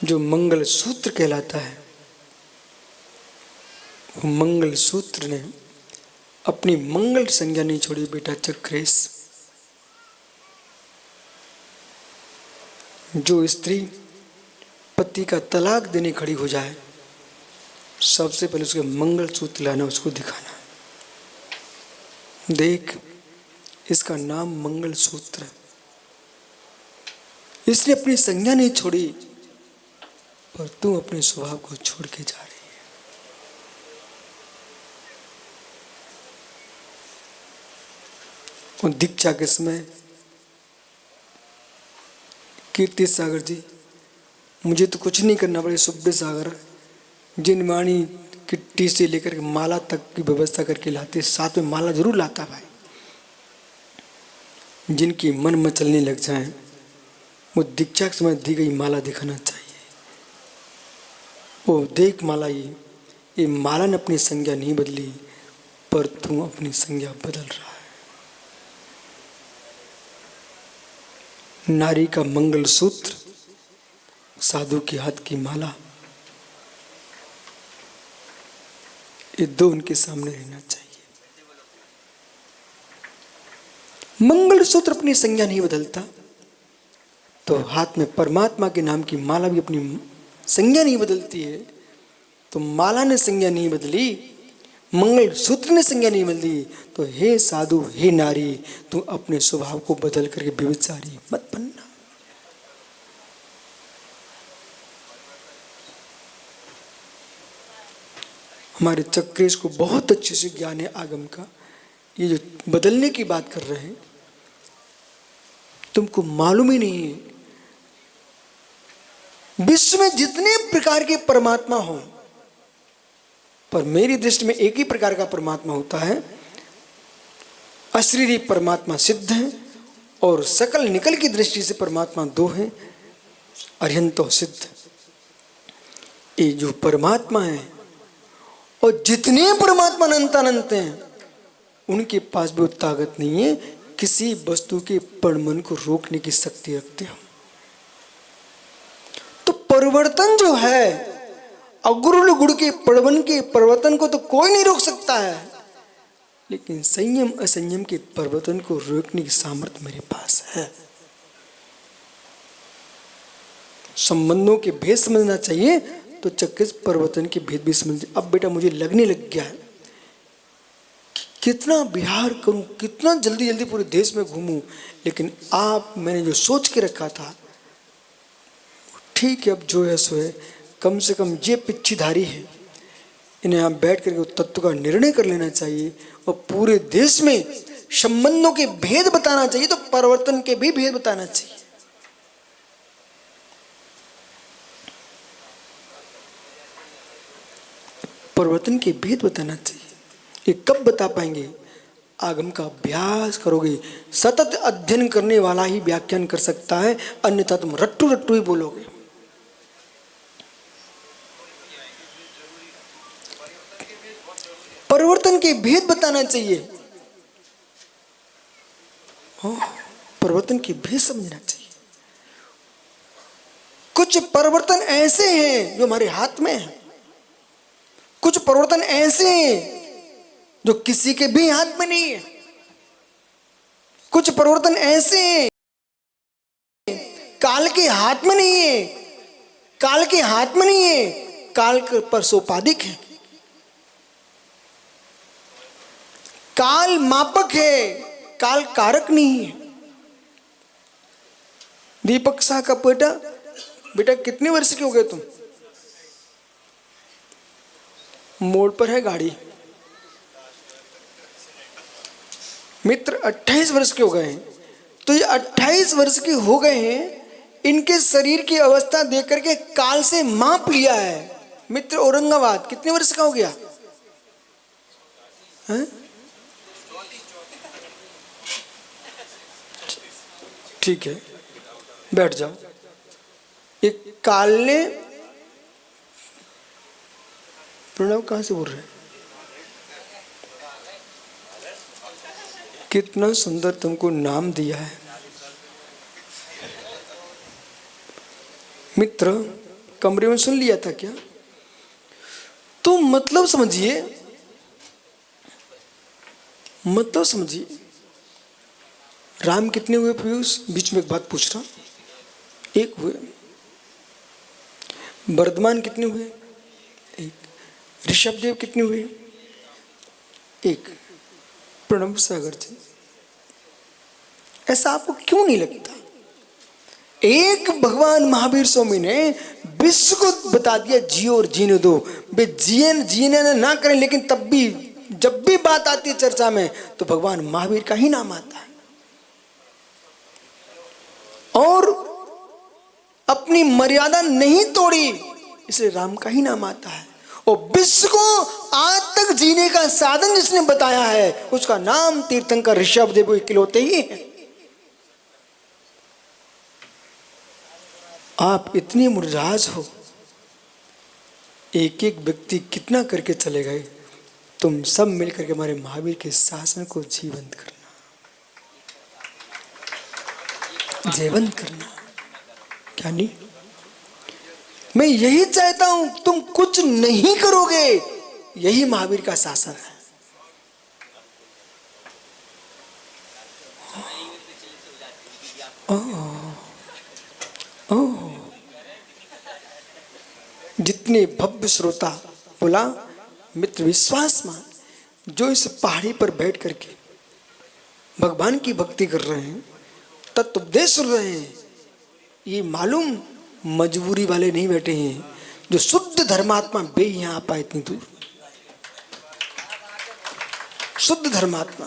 जो मंगलसूत्र कहलाता है, वो मंगलसूत्र ने अपनी मंगल संज्ञा नहीं छोड़ी बेटा चक्रेश। जो स्त्री पति का तलाक देने खड़ी हो जाए, सबसे पहले उसके मंगलसूत्र लाना, उसको दिखाना, देख इसका नाम मंगलसूत्र है। इसने अपनी संज्ञा नहीं छोड़ी, पर तू अपने स्वभाव को छोड़ के जा रही है। और दीक्षा के समय कीर्ति सागर जी, मुझे तो कुछ नहीं करना पड़े, सुब्बे सागर जिनवाणी किट्टी से लेकर माला तक की व्यवस्था करके लाते, साथ में माला जरूर लाता भाई। जिनकी मन मचलने लग जाए वो दीक्षा के समय दी गई माला दिखाना चाहिए। वो देख माला, ये माला ने अपनी संज्ञा नहीं बदली, पर तू अपनी संज्ञा बदल रहा है। नारी का मंगलसूत्र साधु के हाथ की माला, ये दो उनके सामने रहना चाहिए। मंगलसूत्र अपनी संज्ञा नहीं बदलता, तो हाथ में परमात्मा के नाम की माला भी अपनी संज्ञा नहीं बदलती है। तो माला ने संज्ञा नहीं बदली, मंगलसूत्र ने संज्ञा नहीं बदली, तो हे साधु, हे नारी, तू अपने स्वभाव को बदल करके व्यभिचारी मत बनना। हमारे चक्रेश को बहुत अच्छे से ज्ञान है आगम का। ये जो बदलने की बात कर रहे हैं, तुमको मालूम ही नहीं है, विश्व में जितने प्रकार के परमात्मा हो, पर मेरी दृष्टि में एक ही प्रकार का परमात्मा होता है। अशरीरी परमात्मा सिद्ध है, और सकल निकल की दृष्टि से परमात्मा दो है, अर्यंतो सिद्ध। ये जो परमात्मा है, और जितने परमात्मा अनंत हैं, उनके पास भी ताकत नहीं है किसी वस्तु के परमन को रोकने की शक्ति रखते हम। तो परिवर्तन जो है, अगुरुल गुण के परवन के परिवर्तन को तो कोई नहीं रोक सकता है, लेकिन संयम असंयम के परिवर्तन को रोकने की सामर्थ्य मेरे पास है। संबंधों के भेद समझना चाहिए, तो चक्कर परिवर्तन के भेद भी समझ। अब बेटा मुझे लगने लग गया है कितना विहार करूं, कितना जल्दी जल्दी पूरे देश में घूमूं, लेकिन आप मैंने जो सोच के रखा था ठीक है, अब जो है सो है। कम से कम ये पिच्छीधारी है, इन्हें यहाँ बैठ करके तत्व का निर्णय कर लेना चाहिए, और पूरे देश में संबंधों के भेद बताना चाहिए, तो परिवर्तन के भी भेद बताना चाहिए। परिवर्तन के भेद बताना चाहिए। ये कब बता पाएंगे? आगम का अभ्यास करोगे। सतत अध्ययन करने वाला ही व्याख्यान कर सकता है, अन्यथा तुम रट्टू रट्टू ही बोलोगे। परिवर्तन के भेद बताना चाहिए, परिवर्तन के भेद समझना चाहिए। कुछ परिवर्तन ऐसे हैं जो हमारे हाथ में है, कुछ परिवर्तन ऐसे हैं जो किसी के भी हाथ में नहीं है, कुछ परिवर्तन ऐसे हैं काल के हाथ में नहीं है, काल के हाथ में नहीं है, काल पर सोपाधिक है। काल मापक है, काल कारक नहीं है। दीपक शाह का बेटा, बेटा कितने वर्ष के हो गए तुम? मोड़ पर है गाड़ी। मित्र 28 वर्ष के हो गए हैं, तो ये 28 वर्ष के हो गए हैं, इनके शरीर की अवस्था देख करके काल से माप लिया है। मित्र औरंगाबाद कितने वर्ष का हो गया है? ठीक है, बैठ जाओ। एक काल ने, प्रणव कहां से बोल रहे हैं? कितना सुंदर तुमको नाम दिया है मित्र। कमरे में सुन लिया था क्या? तो मतलब समझिए, मतलब समझिए। राम कितने हुए पीयूष? बीच में एक बात पूछ रहा। एक हुए। वर्धमान कितने हुए? एक। ऋषभदेव कितने हुए? एक। प्रणव सागर जी। ऐसा आपको क्यों नहीं लगता? एक भगवान महावीर स्वामी ने विश्व को बता दिया जियो और जीने दो। वे जीने ना करें, लेकिन तब भी जब भी बात आती है चर्चा में, तो भगवान महावीर का ही नाम आता है, और अपनी मर्यादा नहीं तोड़ी, इसलिए राम का ही नाम आता है। और विश्व को आज तक जीने का साधन जिसने बताया है, उसका नाम तीर्थंकर ऋषभदेव इकलौते ही है। आप इतने मुरझाज हो, एक एक व्यक्ति कितना करके चले गए। तुम सब मिलकर के हमारे महावीर के शासन को जीवंत करना, जीवंत करना। क्या नहीं? मैं यही चाहता हूं तुम कुछ नहीं करोगे, यही महावीर का शासन है। जितने भव्य श्रोता बोला मित्र विश्वास मान, जो इस पहाड़ी पर बैठ करके भगवान की भक्ति कर रहे हैं, तत्वोपदेश सुन रहे हैं, ये मालूम मजबूरी वाले नहीं बैठे हैं, जो शुद्ध धर्मात्मा वे यहां आ पाए इतनी दूर। शुद्ध धर्मात्मा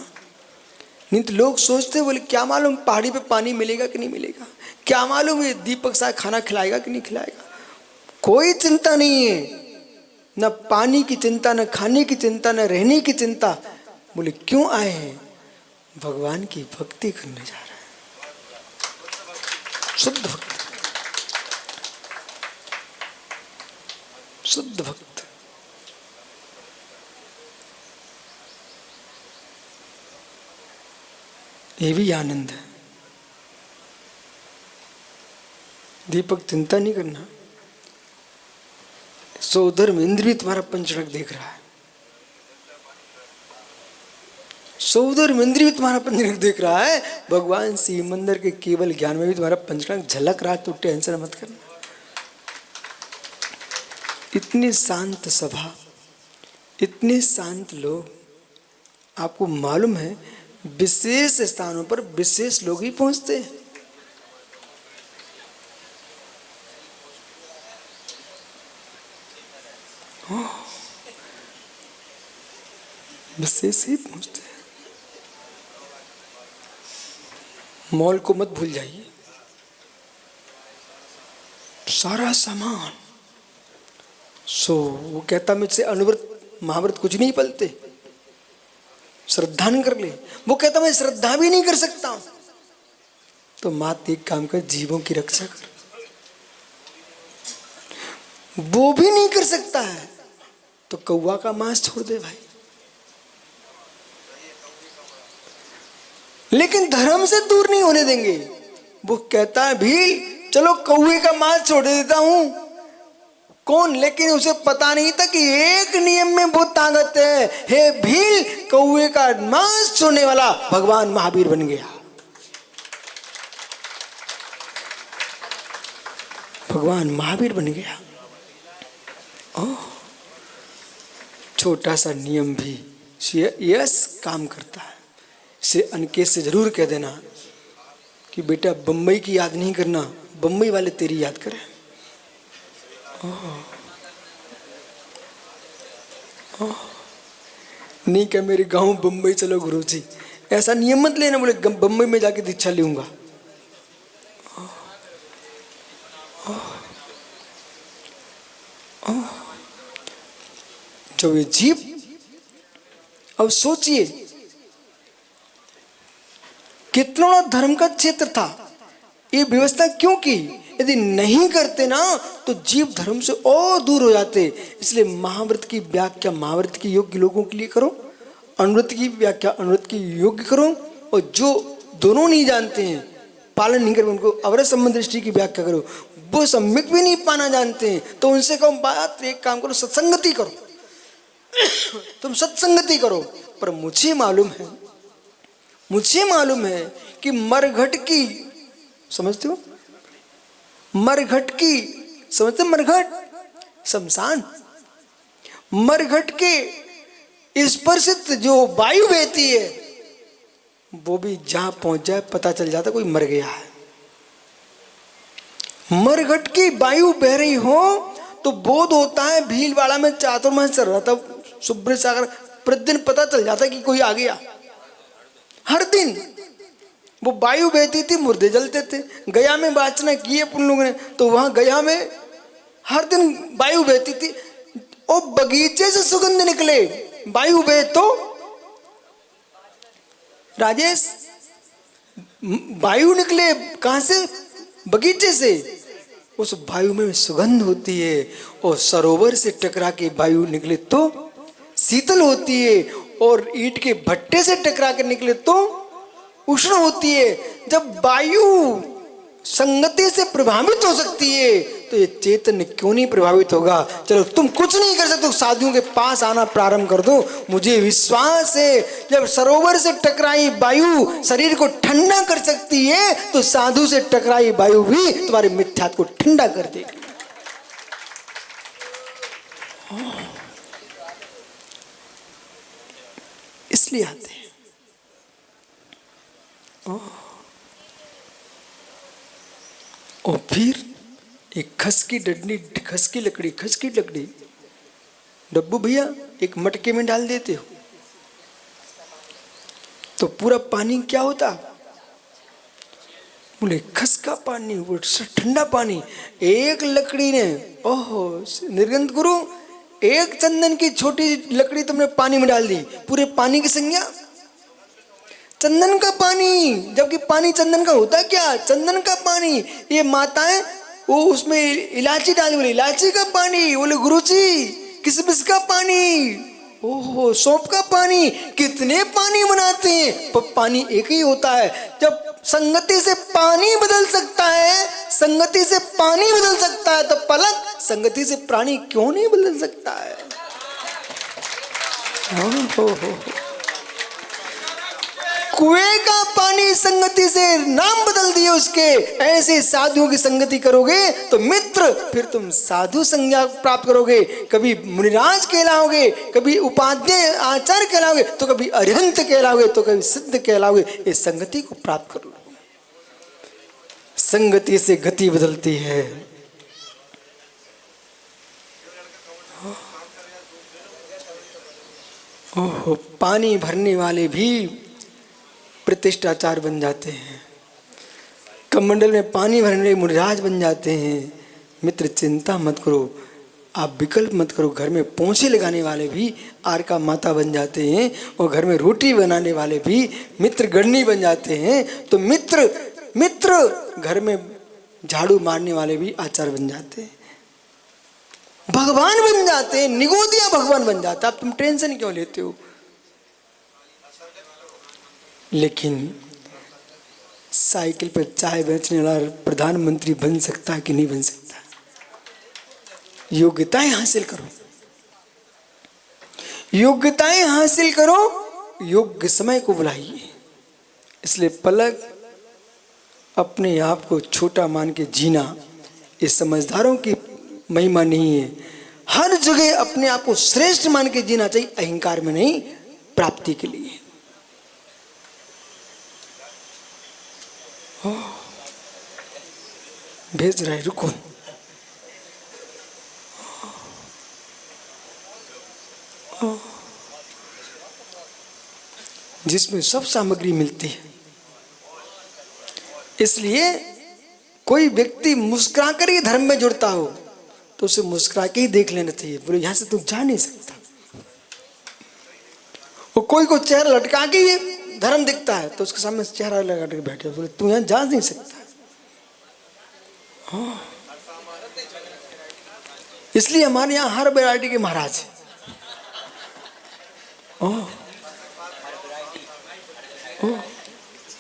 नहीं तो लोग सोचते बोले क्या मालूम पहाड़ी पे पानी मिलेगा कि नहीं मिलेगा, क्या मालूम ये दीपक साहब खाना खिलाएगा कि नहीं खिलाएगा। कोई चिंता नहीं है, न पानी की चिंता, न खाने की चिंता, न रहने की चिंता। बोले क्यों आए हैं? भगवान की भक्ति करने जा रहे हैं। शुद्ध भक्त, शुद्ध भक्त। ये भी आनंद है। दीपक चिंता नहीं करना, सो उधर में इंद्र भी तुम्हारा पंचरक देख रहा है, सो उधर में इंद्र भी तुम्हारा पंचरक देख रहा है। भगवान शिव मंदिर के केवल ज्ञान में भी तुम्हारा पंचरक झलक रहा है, तो टेंशन मत करना। इतनी शांत सभा, इतने शांत लोग, आपको मालूम है विशेष स्थानों पर विशेष लोग ही पहुंचते हैं। विशेष ही पहुंचते हैं। मॉल को मत भूल जाइए, सारा सामान। सो वो कहता मुझसे अनुव्रत महाव्रत कुछ नहीं पलते, श्रद्धा नहीं कर ले। वो कहता मैं श्रद्धा भी नहीं कर सकता। तो मात एक काम कर, जीवों की रक्षा कर। वो भी नहीं कर सकता है तो कौवा का मांस छोड़ दे भाई। लेकिन धर्म से दूर नहीं होने देंगे। वो कहता है भील चलो कौवे का मांस छोड़ देता हूं। कौन? लेकिन उसे पता नहीं था कि एक नियम में बहुत ताकत है। हे भील, कौवे का मांस छोड़ने वाला भगवान महावीर बन गया। भगवान महावीर बन गया। छोटा सा नियम भी यस काम करता है। इसे अनकेत से जरूर कह देना कि बेटा बम्बई की याद नहीं करना, बम्बई वाले तेरी याद करें। नहीं क्या मेरे गांव बम्बई चलो गुरुजी, ऐसा नियम मत लेना। बोले बम्बई में जाके दीक्षा लूंगा। जब ये जीव, अब सोचिए कितना धर्म का क्षेत्र था, ये व्यवस्था क्यों की? यदि नहीं करते ना तो जीव धर्म से और दूर हो जाते। इसलिए महाव्रत की व्याख्या महाव्रत के योग्य लोगों के लिए करो, अनुव्रत की व्याख्या अनुव्रत की योग्य करो। और जो दोनों नहीं जानते हैं, पालन नहीं करते, उनको अवरत संबंध दृष्टि की व्याख्या करो। वो सम्यक भी नहीं पाना जानते हैं तो उनसे कहो बात, एक काम करो, सत्संगति करो। तुम सत्संगति करो। पर मुझे मालूम है कि मरघट की, समझते हो मरघट की, समझते मरघट शमशान, मरघट के स्पर्शित जो वायु बहती है वो भी जहां पहुंच जाए पता चल जाता कोई मर गया है। मरघट की वायु बह रही हो तो बोध होता है भीलवाड़ा में चातुर्मास चल रहा था सुब्र सागर, प्रतिदिन पता चल जाता कि कोई आ गया। हर दिन वो वायु बहती थी, मुर्दे जलते थे। गया में वाचना की है उन लोगों ने, तो वहां गया में हर दिन वायु बहती थी और बगीचे से सुगंध निकले। वायु बहे तो राजेश, वायु निकले कहां से? बगीचे से। उस वायु में सुगंध होती है और सरोवर से टकरा के वायु निकले तो शीतल होती है और ईंट के भट्टे से टकरा कर निकले तो उष्ण होती है। जब वायु संगति से प्रभावित हो सकती है तो ये चैतन्य क्यों नहीं प्रभावित होगा। चलो तुम कुछ नहीं कर सकते, साधुओं के पास आना प्रारंभ कर दो। मुझे विश्वास है जब सरोवर से टकराई वायु शरीर को ठंडा कर सकती है, तो साधु से टकराई वायु भी तुम्हारे मिथ्यात्व को ठंडा कर देगी। इसलिए आते हैं। और फिर एक खस की लकड़ी डब्बू भैया एक मटके में डाल देते हो तो पूरा पानी क्या होता? बोले खस का पानी, वो ठंडा पानी। एक लकड़ी ने ओहो निर्गंध गुरु, एक चंदन की छोटी लकड़ी तुमने पानी में डाल दी, पूरे पानी की संज्ञा चंदन का पानी, जबकि पानी चंदन का होता क्या? चंदन का पानी। ये माताएं वो उसमें इलायची डाली, बोले इलायची का पानी, बोले गुरुजी किसमिस का पानी, ओहो सौंफ का पानी। कितने पानी बनाते हैं पर पानी एक ही होता है। जब संगति से पानी बदल सकता है, संगति से पानी बदल सकता है, तो पलक संगति से प्राणी क्यों नहीं बदल सकता है? हो। कुएं का पानी संगति से नाम बदल दिए उसके। ऐसे साधुओं की संगति करोगे तो मित्र, फिर तुम साधु संज्ञा प्राप्त करोगे। कभी मुनिराज कहलाओगे, कभी उपाध्याय आचार्य कहलाओगे, तो कभी अरिहंत कहलाओगे, तो कभी सिद्ध कहलाओगे। इस संगति को प्राप्त कर लो। संगति से गति बदलती है। ओहो, पानी भरने वाले भी प्रतिष्ठाचार बन जाते हैं। कमंडल में पानी भरने मुनिराज बन जाते हैं। मित्र चिंता मत करो, आप विकल्प मत करो। घर में पोंछे लगाने वाले भी आर का माता बन जाते हैं, और घर में रोटी बनाने वाले भी मित्र गणनी बन जाते हैं। तो मित्र घर में झाड़ू मारने वाले भी आचार्य बन जाते हैं, भगवान बन जाते हैं, निगोदिया भगवान बन जाता। अब तुम टेंशन क्यों लेते हो? लेकिन साइकिल पर चाय बेचने वाला प्रधानमंत्री बन सकता है कि नहीं बन सकता? योग्यताएं हासिल करो, योग्यताएं हासिल करो, योग्य समय को बुलाइए। इसलिए पलक अपने आप को छोटा मान के जीना ये समझदारों की महिमा नहीं है। हर जगह अपने आप को श्रेष्ठ मान के जीना चाहिए, अहंकार में नहीं, प्राप्ति के लिए। भेज रहा है, रुको। जिसमें सब सामग्री मिलती है। इसलिए कोई व्यक्ति मुस्कुराकर ही धर्म में जुड़ता हो तो उसे मुस्कुरा के ही देख लेना चाहिए। बोले यहां से तू जा नहीं सकता। वो कोई को चेहरा लटका के ही धर्म दिखता है तो उसके सामने चेहरा लगा के बैठे, बोले तू यहां जा नहीं सकता। इसलिए हमारे यहाँ हर वैरायटी के महाराज है।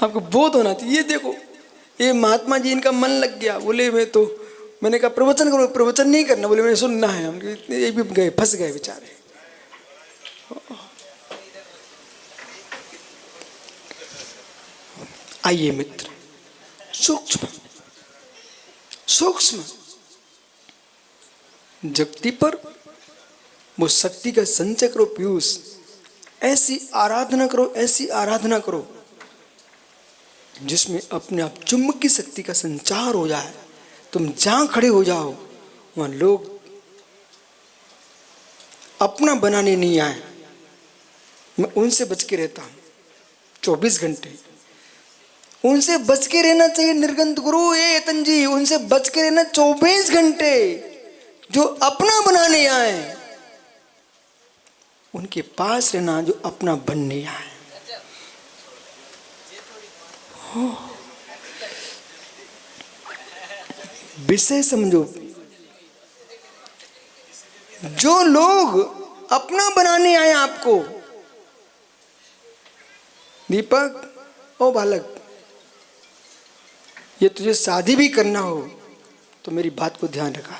आपको बोध होना चाहिए। ये देखो, ये महात्मा जी इनका मन लग गया। बोले मैंने कहा प्रवचन करो, प्रवचन नहीं करना। बोले मैंने सुनना है। हम ये भी गए, फंस गए बेचारे। आइए मित्र, सूक्ष्म जगती पर वो शक्ति का संचय करो पीयूष। ऐसी आराधना करो, ऐसी आराधना करो जिसमें अपने आप चुंबक की शक्ति का संचार हो जाए। तुम जहां खड़े हो जाओ वहां लोग अपना बनाने नहीं आए। मैं उनसे बच के रहता हूं 24 घंटे। उनसे बच के रहना चाहिए निर्गंत गुरु ये यतन जी, उनसे बच के रहना 24 घंटे। जो अपना बनाने आए उनके पास रहना, जो अपना बनने आए। विषय समझो। जो लोग अपना बनाने आए आपको, दीपक ओ बालक, ये तुझे शादी भी करना हो तो मेरी बात को ध्यान रखा,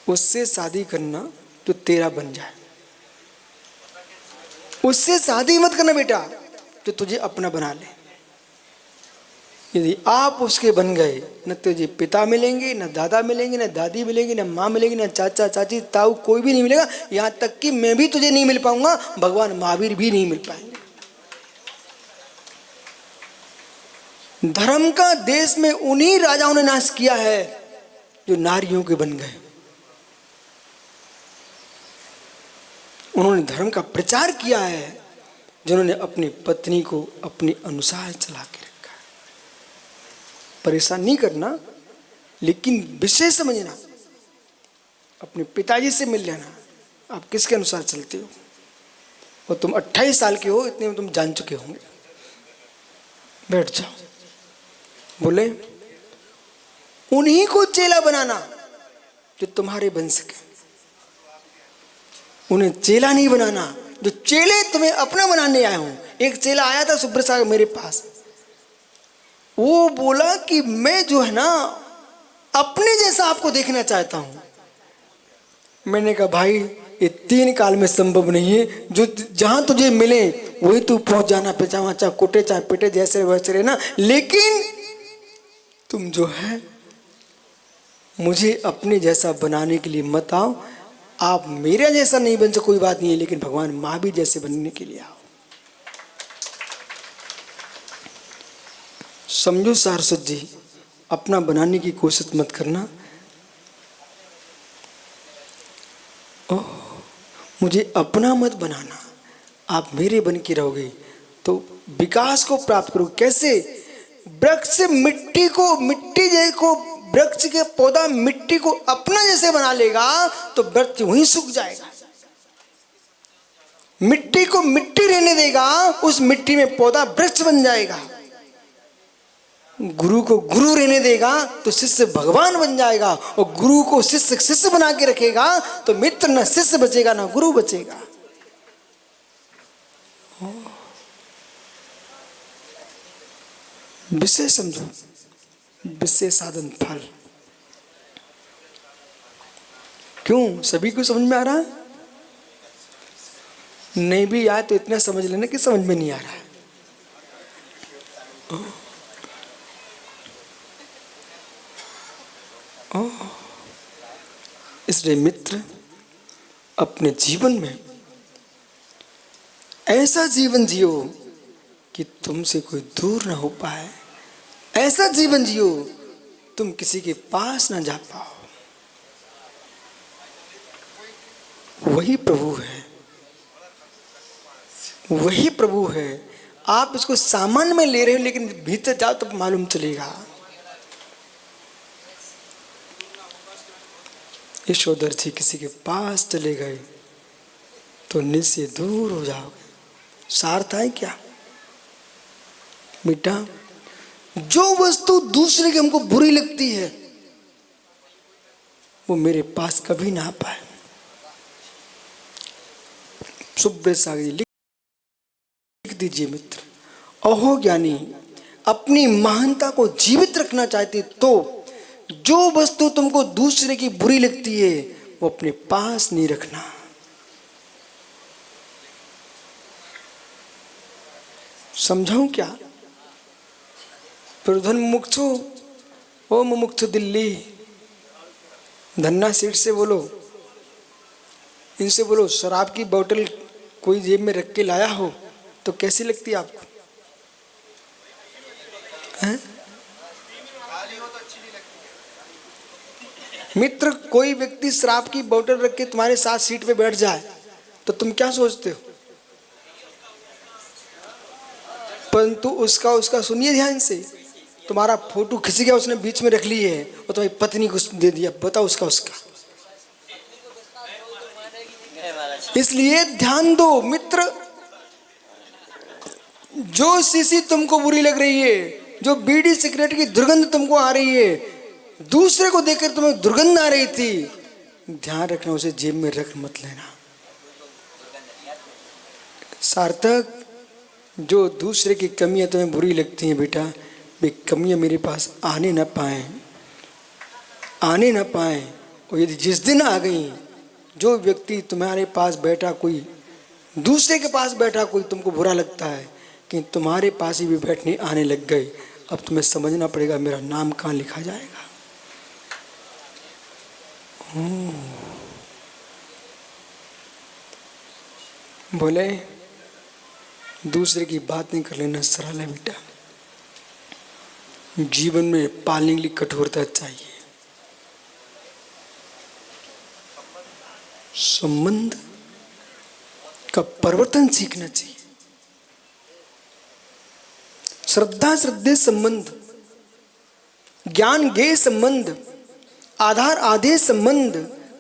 उससे शादी करना जो तेरा बन जाए। उससे शादी मत करना बेटा जो तुझे अपना बना ले। यदि आप उसके बन गए, न तुझे पिता मिलेंगे, न दादा मिलेंगे, न दादी मिलेंगी, न माँ मिलेगी, न चाचा चाची ताऊ, कोई भी नहीं मिलेगा। यहाँ तक कि मैं भी तुझे नहीं मिल पाऊंगा, भगवान महावीर भी नहीं मिल पाएंगे। धर्म का देश में उन्हीं राजाओं ने नाश किया है जो नारियों के बन गए। उन्होंने धर्म का प्रचार किया है जिन्होंने अपनी पत्नी को अपने अनुसार चला के रखा। परेशान नहीं करना, लेकिन विषय समझना। अपने पिताजी से मिल लेना, आप किसके अनुसार चलते हो। और तुम 28 साल के हो, इतने में तुम जान चुके होंगे। बैठ जाओ। बोले उन्हीं को चेला बनाना जो तुम्हारे बन सके, उन्हें चेला नहीं बनाना जो चेले तुम्हें अपना बनाने आए हों। एक चेला आया था सुब्रत सागर मेरे पास, वो बोला कि मैं जो है ना अपने जैसा आपको देखना चाहता हूं। मैंने कहा भाई ये 3 काल में संभव नहीं है, जो जहां तुझे मिले वही तू पहुंच जाना, पे चाहे कोटे चाहे पिटे जैसे वैसे रहना, लेकिन तुम जो है मुझे अपने जैसा बनाने के लिए मत आओ। आप मेरे जैसा नहीं बन सके कोई बात नहीं है, लेकिन भगवान महावीर जैसे बनने के लिए आओ। समझो सारस्वत जी, अपना बनाने की कोशिश मत करना। ओह मुझे अपना मत बनाना, आप मेरे बन के रहोगे तो विकास को प्राप्त करो। कैसे? वृक्ष मिट्टी को वृक्ष के पौधा मिट्टी को अपना जैसे बना लेगा तो वृक्ष वहीं सूख जाएगा। मिट्टी को मिट्टी रहने देगा, उस मिट्टी में पौधा वृक्ष बन जाएगा। गुरु को गुरु रहने देगा तो शिष्य भगवान बन जाएगा, और गुरु को शिष्य शिष्य बना के रखेगा तो मित्र न शिष्य बचेगा न गुरु बचेगा। विषय समझो, विषय साधन फल। क्यों? सभी को समझ में आ रहा है? नहीं भी आए तो इतना समझ लेना कि समझ में नहीं आ रहा है। इसलिए मित्र अपने जीवन में ऐसा जीवन जियो कि तुमसे कोई दूर ना हो पाए। ऐसा जीवन जियो तुम किसी के पास ना जा पाओ। वही प्रभु है, वही प्रभु है। आप इसको सामान्य में ले रहे हो, लेकिन भीतर जाओ तो मालूम चलेगा। यशोधर जी किसी के पास चले गए तो निश्चय दूर हो जाओगे। सार्थ है क्या बेटा? जो वस्तु दूसरे की हमको बुरी लगती है वो मेरे पास कभी ना आ पाए। सुब्रत सागर जी लिख दीजिए मित्र, अहो ज्ञानी अपनी महानता को जीवित रखना चाहते तो जो वस्तु तुमको दूसरे की बुरी लगती है वो अपने पास नहीं रखना। समझाऊं क्या? प्रधन मुमुक्षु, ओ मुमुक्षु दिल्ली, धन्ना सीट से बोलो, इनसे बोलो शराब की बोतल कोई जेब में रख के लाया हो तो कैसी लगती है आपको? हैं? मित्र, कोई व्यक्ति शराब की बोतल रख के तुम्हारे साथ सीट पे बैठ जाए तो तुम क्या सोचते हो? परंतु उसका सुनिए ध्यान से। तुम्हारा फोटो खिंच गया, उसने बीच में रख ली है और तुम्हारी पत्नी को दे दिया, बताओ उसका। इसलिए ध्यान दो मित्र, जो शीशी तुमको बुरी लग रही है, जो बीड़ी सिगरेट की दुर्गंध तुमको आ रही है, दूसरे को देखकर तुम्हें दुर्गंध आ रही थी, ध्यान रखना, उसे जेब में रख मत लेना। सार्थक, जो दूसरे की कमियां तुम्हें बुरी लगती हैं बेटा, वे कमियां मेरे पास आने न पाए। आने ना पाए, और यदि जिस दिन आ गई, जो व्यक्ति तुम्हारे पास बैठा कोई दूसरे के पास बैठा कोई तुमको बुरा लगता है कि तुम्हारे पास ही भी बैठने आने लग गए, अब तुम्हें समझना पड़ेगा मेरा नाम कहाँ लिखा जाएगा। बोले दूसरे की बात नहीं कर लेना सरल है बेटा, जीवन में पालने के लिए कठोरता चाहिए। संबंध का परिवर्तन सीखना चाहिए। श्रद्धा श्रद्धे संबंध, ज्ञान ज्ञेय संबंध, आधार आधेय संबंध,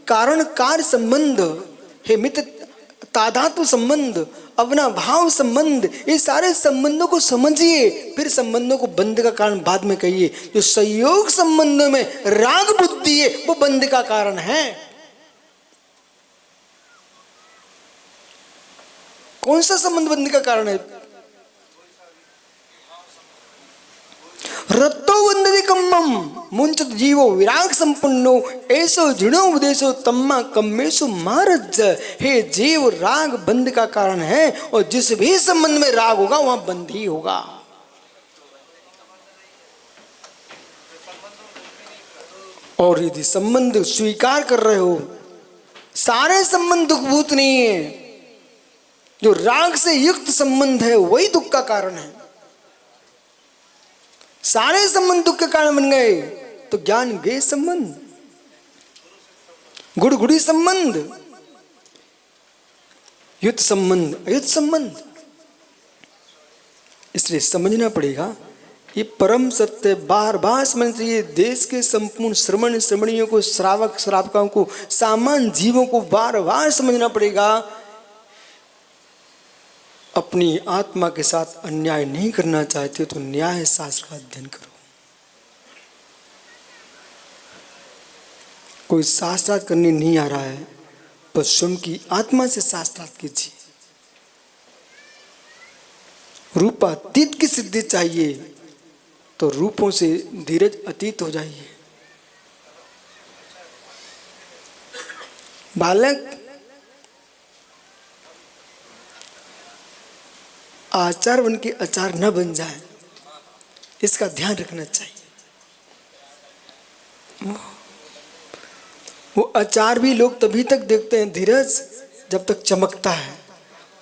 कारण कार्य संबंध, हे मित्र तादात्म्य संबंध, अपना भाव संबंध, ये सारे संबंधों को समझिए, फिर संबंधों को बंध का कारण बाद में कहिए। जो संयोग संबंध में राग बुद्धि है वो बंध का कारण है। कौन सा संबंध बंध का कारण है? रत्तो वंदति कम्मम मुंचत जीवो विराग संपन्नो ऐसो जिणो उपदेशो तम्मा कम्मेशु मारज। हे जीव, राग बंध का कारण है, और जिस भी संबंध में राग होगा वहां बंध ही होगा। और यदि संबंध स्वीकार कर रहे हो, सारे संबंध दुखभूत नहीं है, जो राग से युक्त संबंध है वही दुख का कारण है। सारे संबंध दुख के कारण बन गए, तो ज्ञान ज्ञेय संबंध, गुड़ गुड़ी संबंध, युत संबंध, अयुत संबंध। इसलिए समझना पड़ेगा, ये परम सत्य बार बार समझ चाहिए। देश के संपूर्ण श्रमण श्रमणियों को, श्रावक श्रावकों को, सामान्य जीवों को बार बार समझना पड़ेगा। अपनी आत्मा के साथ अन्याय नहीं करना चाहते तो न्याय शास्त्र का अध्ययन करो। कोई शास्त्रार्थ करने नहीं आ रहा है, पर स्वयं की आत्मा से शास्त्रार्थ कीजिए। रूपातीत की सिद्धि चाहिए तो रूपों से धीरज अतीत हो जाइए। बालक आचार बन के अचार न बन जाए, इसका ध्यान रखना चाहिए। वो अचार भी लोग तभी तक देखते हैं धीरज जब तक चमकता है,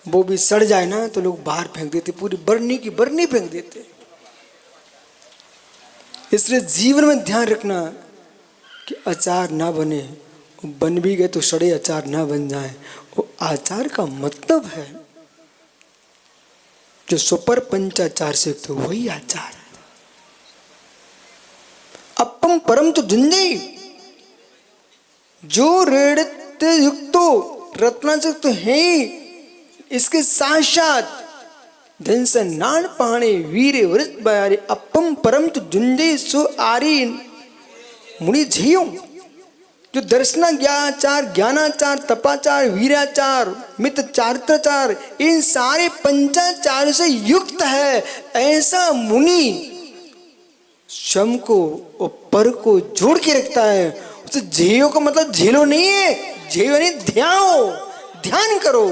वो भी सड़ जाए ना तो लोग बाहर फेंक देते, पूरी बरनी की बरनी फेंक देते। इसलिए जीवन में ध्यान रखना कि अचार ना बने, बन भी गए तो सड़े अचार ना बन जाए। वो आचार का मतलब है जो सुपर पंचाचार से युक्त, वही आचार है। अपम परम तो जुंजई, जो रेड़ते युक्तो रत्ना से युक्त है, इसके साथ साथ धन से नान पाणे वीरे वृत बयारे। अपम परम तो जुंजई सो आरी मुनि झियो, जो दर्शना ज्ञानाचार, ज्ञानाचार, तपाचार, वीराचार, मित्र चारित्राचार, इन सारे पंचाचार से युक्त है, ऐसा मुनि स्वयं को और पर को जोड़ के रखता है। उसे झेयो का मतलब झेलो नहीं है, झेयो नहीं ध्याओ, ध्यान करो।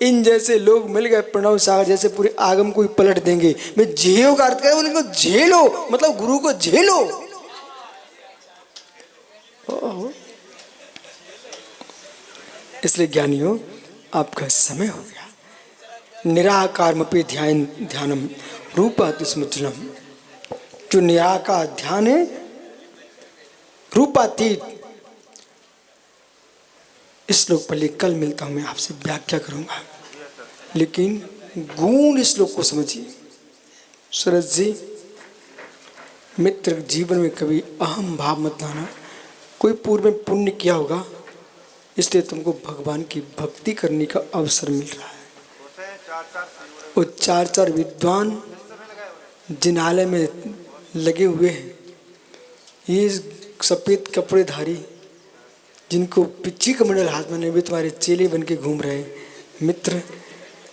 इन जैसे लोग मिल गए प्रणव सागर जैसे, पूरे आगम को ही पलट देंगे। मैं झेयो का अर्थ क्या है, बोलेंगे झेलो मतलब गुरु को झेलो। इसलिए ज्ञानियों, आपका समय हो गया। निराकारमपि ध्यानम रूपातिस्मृतनम, जो निराकार ध्यान है, रूपातीत। इस श्लोक पर कल मिलता हूं, मैं आपसे व्याख्या करूंगा, लेकिन गूढ़ श्लोक को समझिए। सूरज जी, मित्र जीवन में कभी अहम भाव मत लाना। कोई पूर्व में पुण्य किया होगा, इसलिए तुमको भगवान की भक्ति करने का अवसर मिल रहा है। वो चार विद्वान जिनालय में लगे हुए हैं, ये सफेद कपड़े धारी, जिनको पिच्ची कमंडल हाथ में, भी तुम्हारे चेले बन के घूम रहे हैं। मित्र,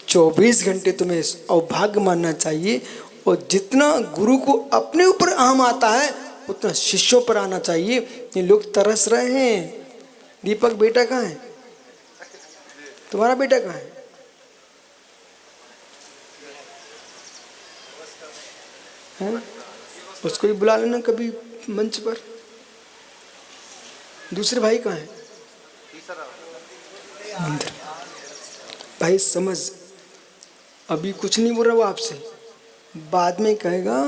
24 घंटे तुम्हें अवभाग्य मानना चाहिए। और जितना गुरु को अपने ऊपर अहम आता है, उतना शिष्यों पर आना चाहिए। ये लोग तरस रहे हैं। दीपक बेटा कहाँ है? तुम्हारा बेटा कहाँ है? हैं? उसको भी बुला लेना कभी मंच पर। दूसरे भाई कहाँ है? मंदिर। भाई समझ, अभी कुछ नहीं बोल रहा वो आपसे, बाद में कहेगा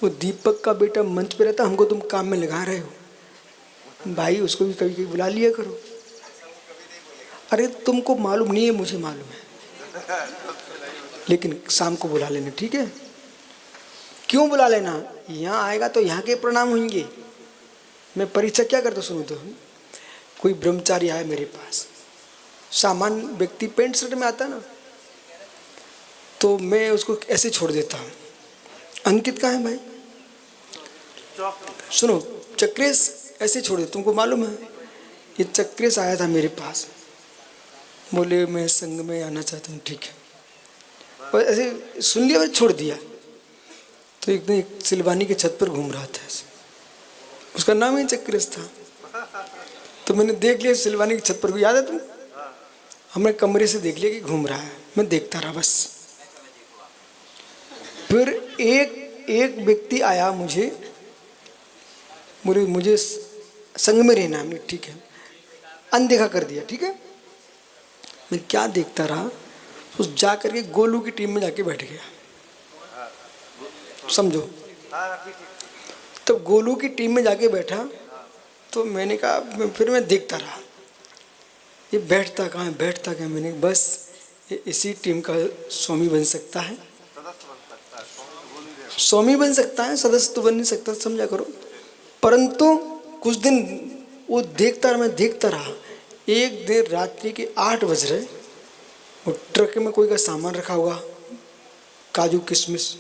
वो दीपक का बेटा मंच पे रहता, हमको तुम काम में लगा रहे हो। भाई उसको भी कभी कभी बुला लिया करो। अरे तुमको मालूम नहीं है, मुझे मालूम है, लेकिन शाम को बुला लेना, ठीक है? क्यों बुला लेना? यहाँ आएगा तो यहाँ के प्रणाम होंगे। मैं परीक्षा क्या करता सुनो तो, कोई ब्रह्मचारी आया मेरे पास, सामान्य व्यक्ति पेंट शर्ट में आता ना, तो मैं उसको ऐसे छोड़ देता हूँ। अंकित कहाँ है भाई? सुनो, चक्रेश ऐसे छोड़ दे। तुमको मालूम है ये चक्रेश आया था मेरे पास, बोले मैं संघ में आना चाहता हूँ, ठीक है, और ऐसे सुन लिया और छोड़ दिया। तो एक दिन एक सिलवानी के छत पर घूम रहा था ऐसे, उसका नाम ही चक्रेश था। तो मैंने देख लिया सिलवानी की छत पर, याद है तुम? हमने कमरे से देख लिया कि घूम रहा है, मैं देखता रहा बस। फिर एक व्यक्ति आया मुझे, बोले मुझे संग में रहना है, ठीक है, अनदेखा कर दिया, ठीक है। मैं क्या देखता रहा, उस जा करके गोलू की टीम में जाके बैठ गया, समझो। तब गोलू की टीम में जाके बैठा तो मैंने कहा, फिर मैं देखता रहा ये बैठता कहाँ है, बैठता कहाँ। मैंने बस ये इसी टीम का स्वामी बन सकता है, स्वामी बन सकता है, सदस्य तो बन नहीं सकता, समझा करो। परंतु कुछ दिन वो देखता रहा, मैं देखता रहा। एक दिन रात्रि के 8 बज रहे, वो ट्रक में कोई का सामान रखा होगा, काजू किशमिश,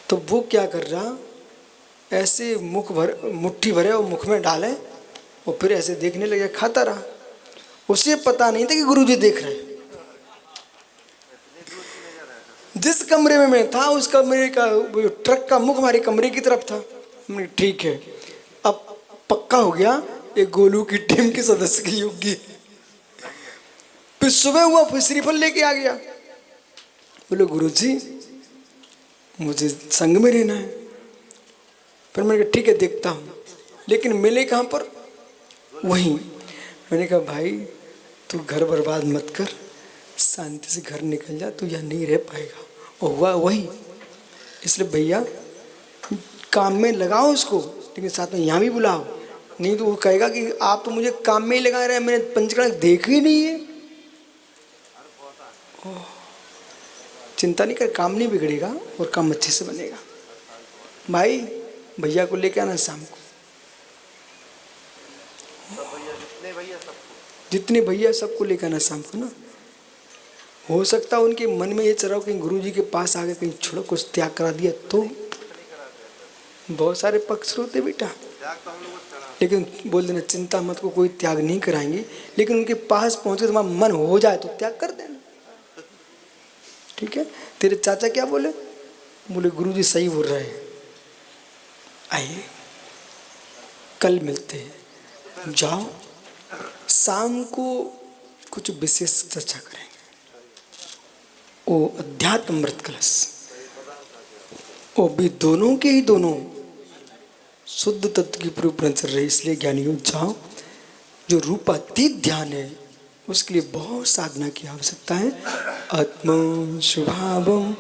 तो वो क्या कर रहा, ऐसे मुट्ठी भरे और मुख में डाले और फिर ऐसे देखने लगे, खाता रहा। उसे पता नहीं था कि गुरुजी देख रहे हैं। जिस कमरे में मैं था उस कमरे का ट्रक का मुख हमारे कमरे की तरफ था। मैंने ठीक है, अब पक्का हो गया ये गोलू की टीम के सदस्य की होगी। फिर सुबह हुआ, फिर श्रीफल लेके आ गया, बोले गुरुजी मुझे संग में रहना है। फिर मैंने कहा ठीक है देखता हूँ, लेकिन मिले कहाँ पर? वहीं। मैंने कहा भाई तू घर बर्बाद मत कर, शांति से घर निकल जा, तू यहाँ नहीं रह पाएगा। और हुआ वही। इसलिए भैया काम में लगाओ उसको, लेकिन साथ में यहाँ भी बुलाओ, नहीं तो वो कहेगा कि आप तो मुझे काम में ही लगा रहे हैं, मैंने पंचकर्म देखा ही नहीं है। चिंता नहीं कर, काम नहीं बिगड़ेगा और काम अच्छे से बनेगा। भाई भैया को लेके आना शाम को, जितने भैया सबको लेकर आना शाम को ना। हो सकता है उनके मन में ये चल रहा हो कहीं गुरुजी के पास आगे कहीं छोड़ो कुछ त्याग करा दिया तो। बहुत सारे पक्ष होते बेटा, लेकिन बोल देना चिंता मत को, कोई त्याग नहीं कराएंगे, लेकिन उनके पास पहुंचे तुम्हारा मन हो जाए तो त्याग कर देना, ठीक है। तेरे चाचा क्या बोले? बोले गुरुजी सही बोल रहे हैं, आइए कल मिलते हैं, जाओ शाम को कुछ विशेष चर्चा करेंगे। ओ अध्यात्म अमृत कलश, ओ भी दोनों के ही दोनों शुद्ध तत्व की परिपूर्ण चल रही, इसलिए ज्ञानियों जाओ। जो रूपातीत ध्यान है उसके लिए बहुत साधना की आवश्यकता है। आत्मा शुभावम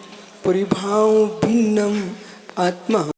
परिभाव भिन्नम आत्मा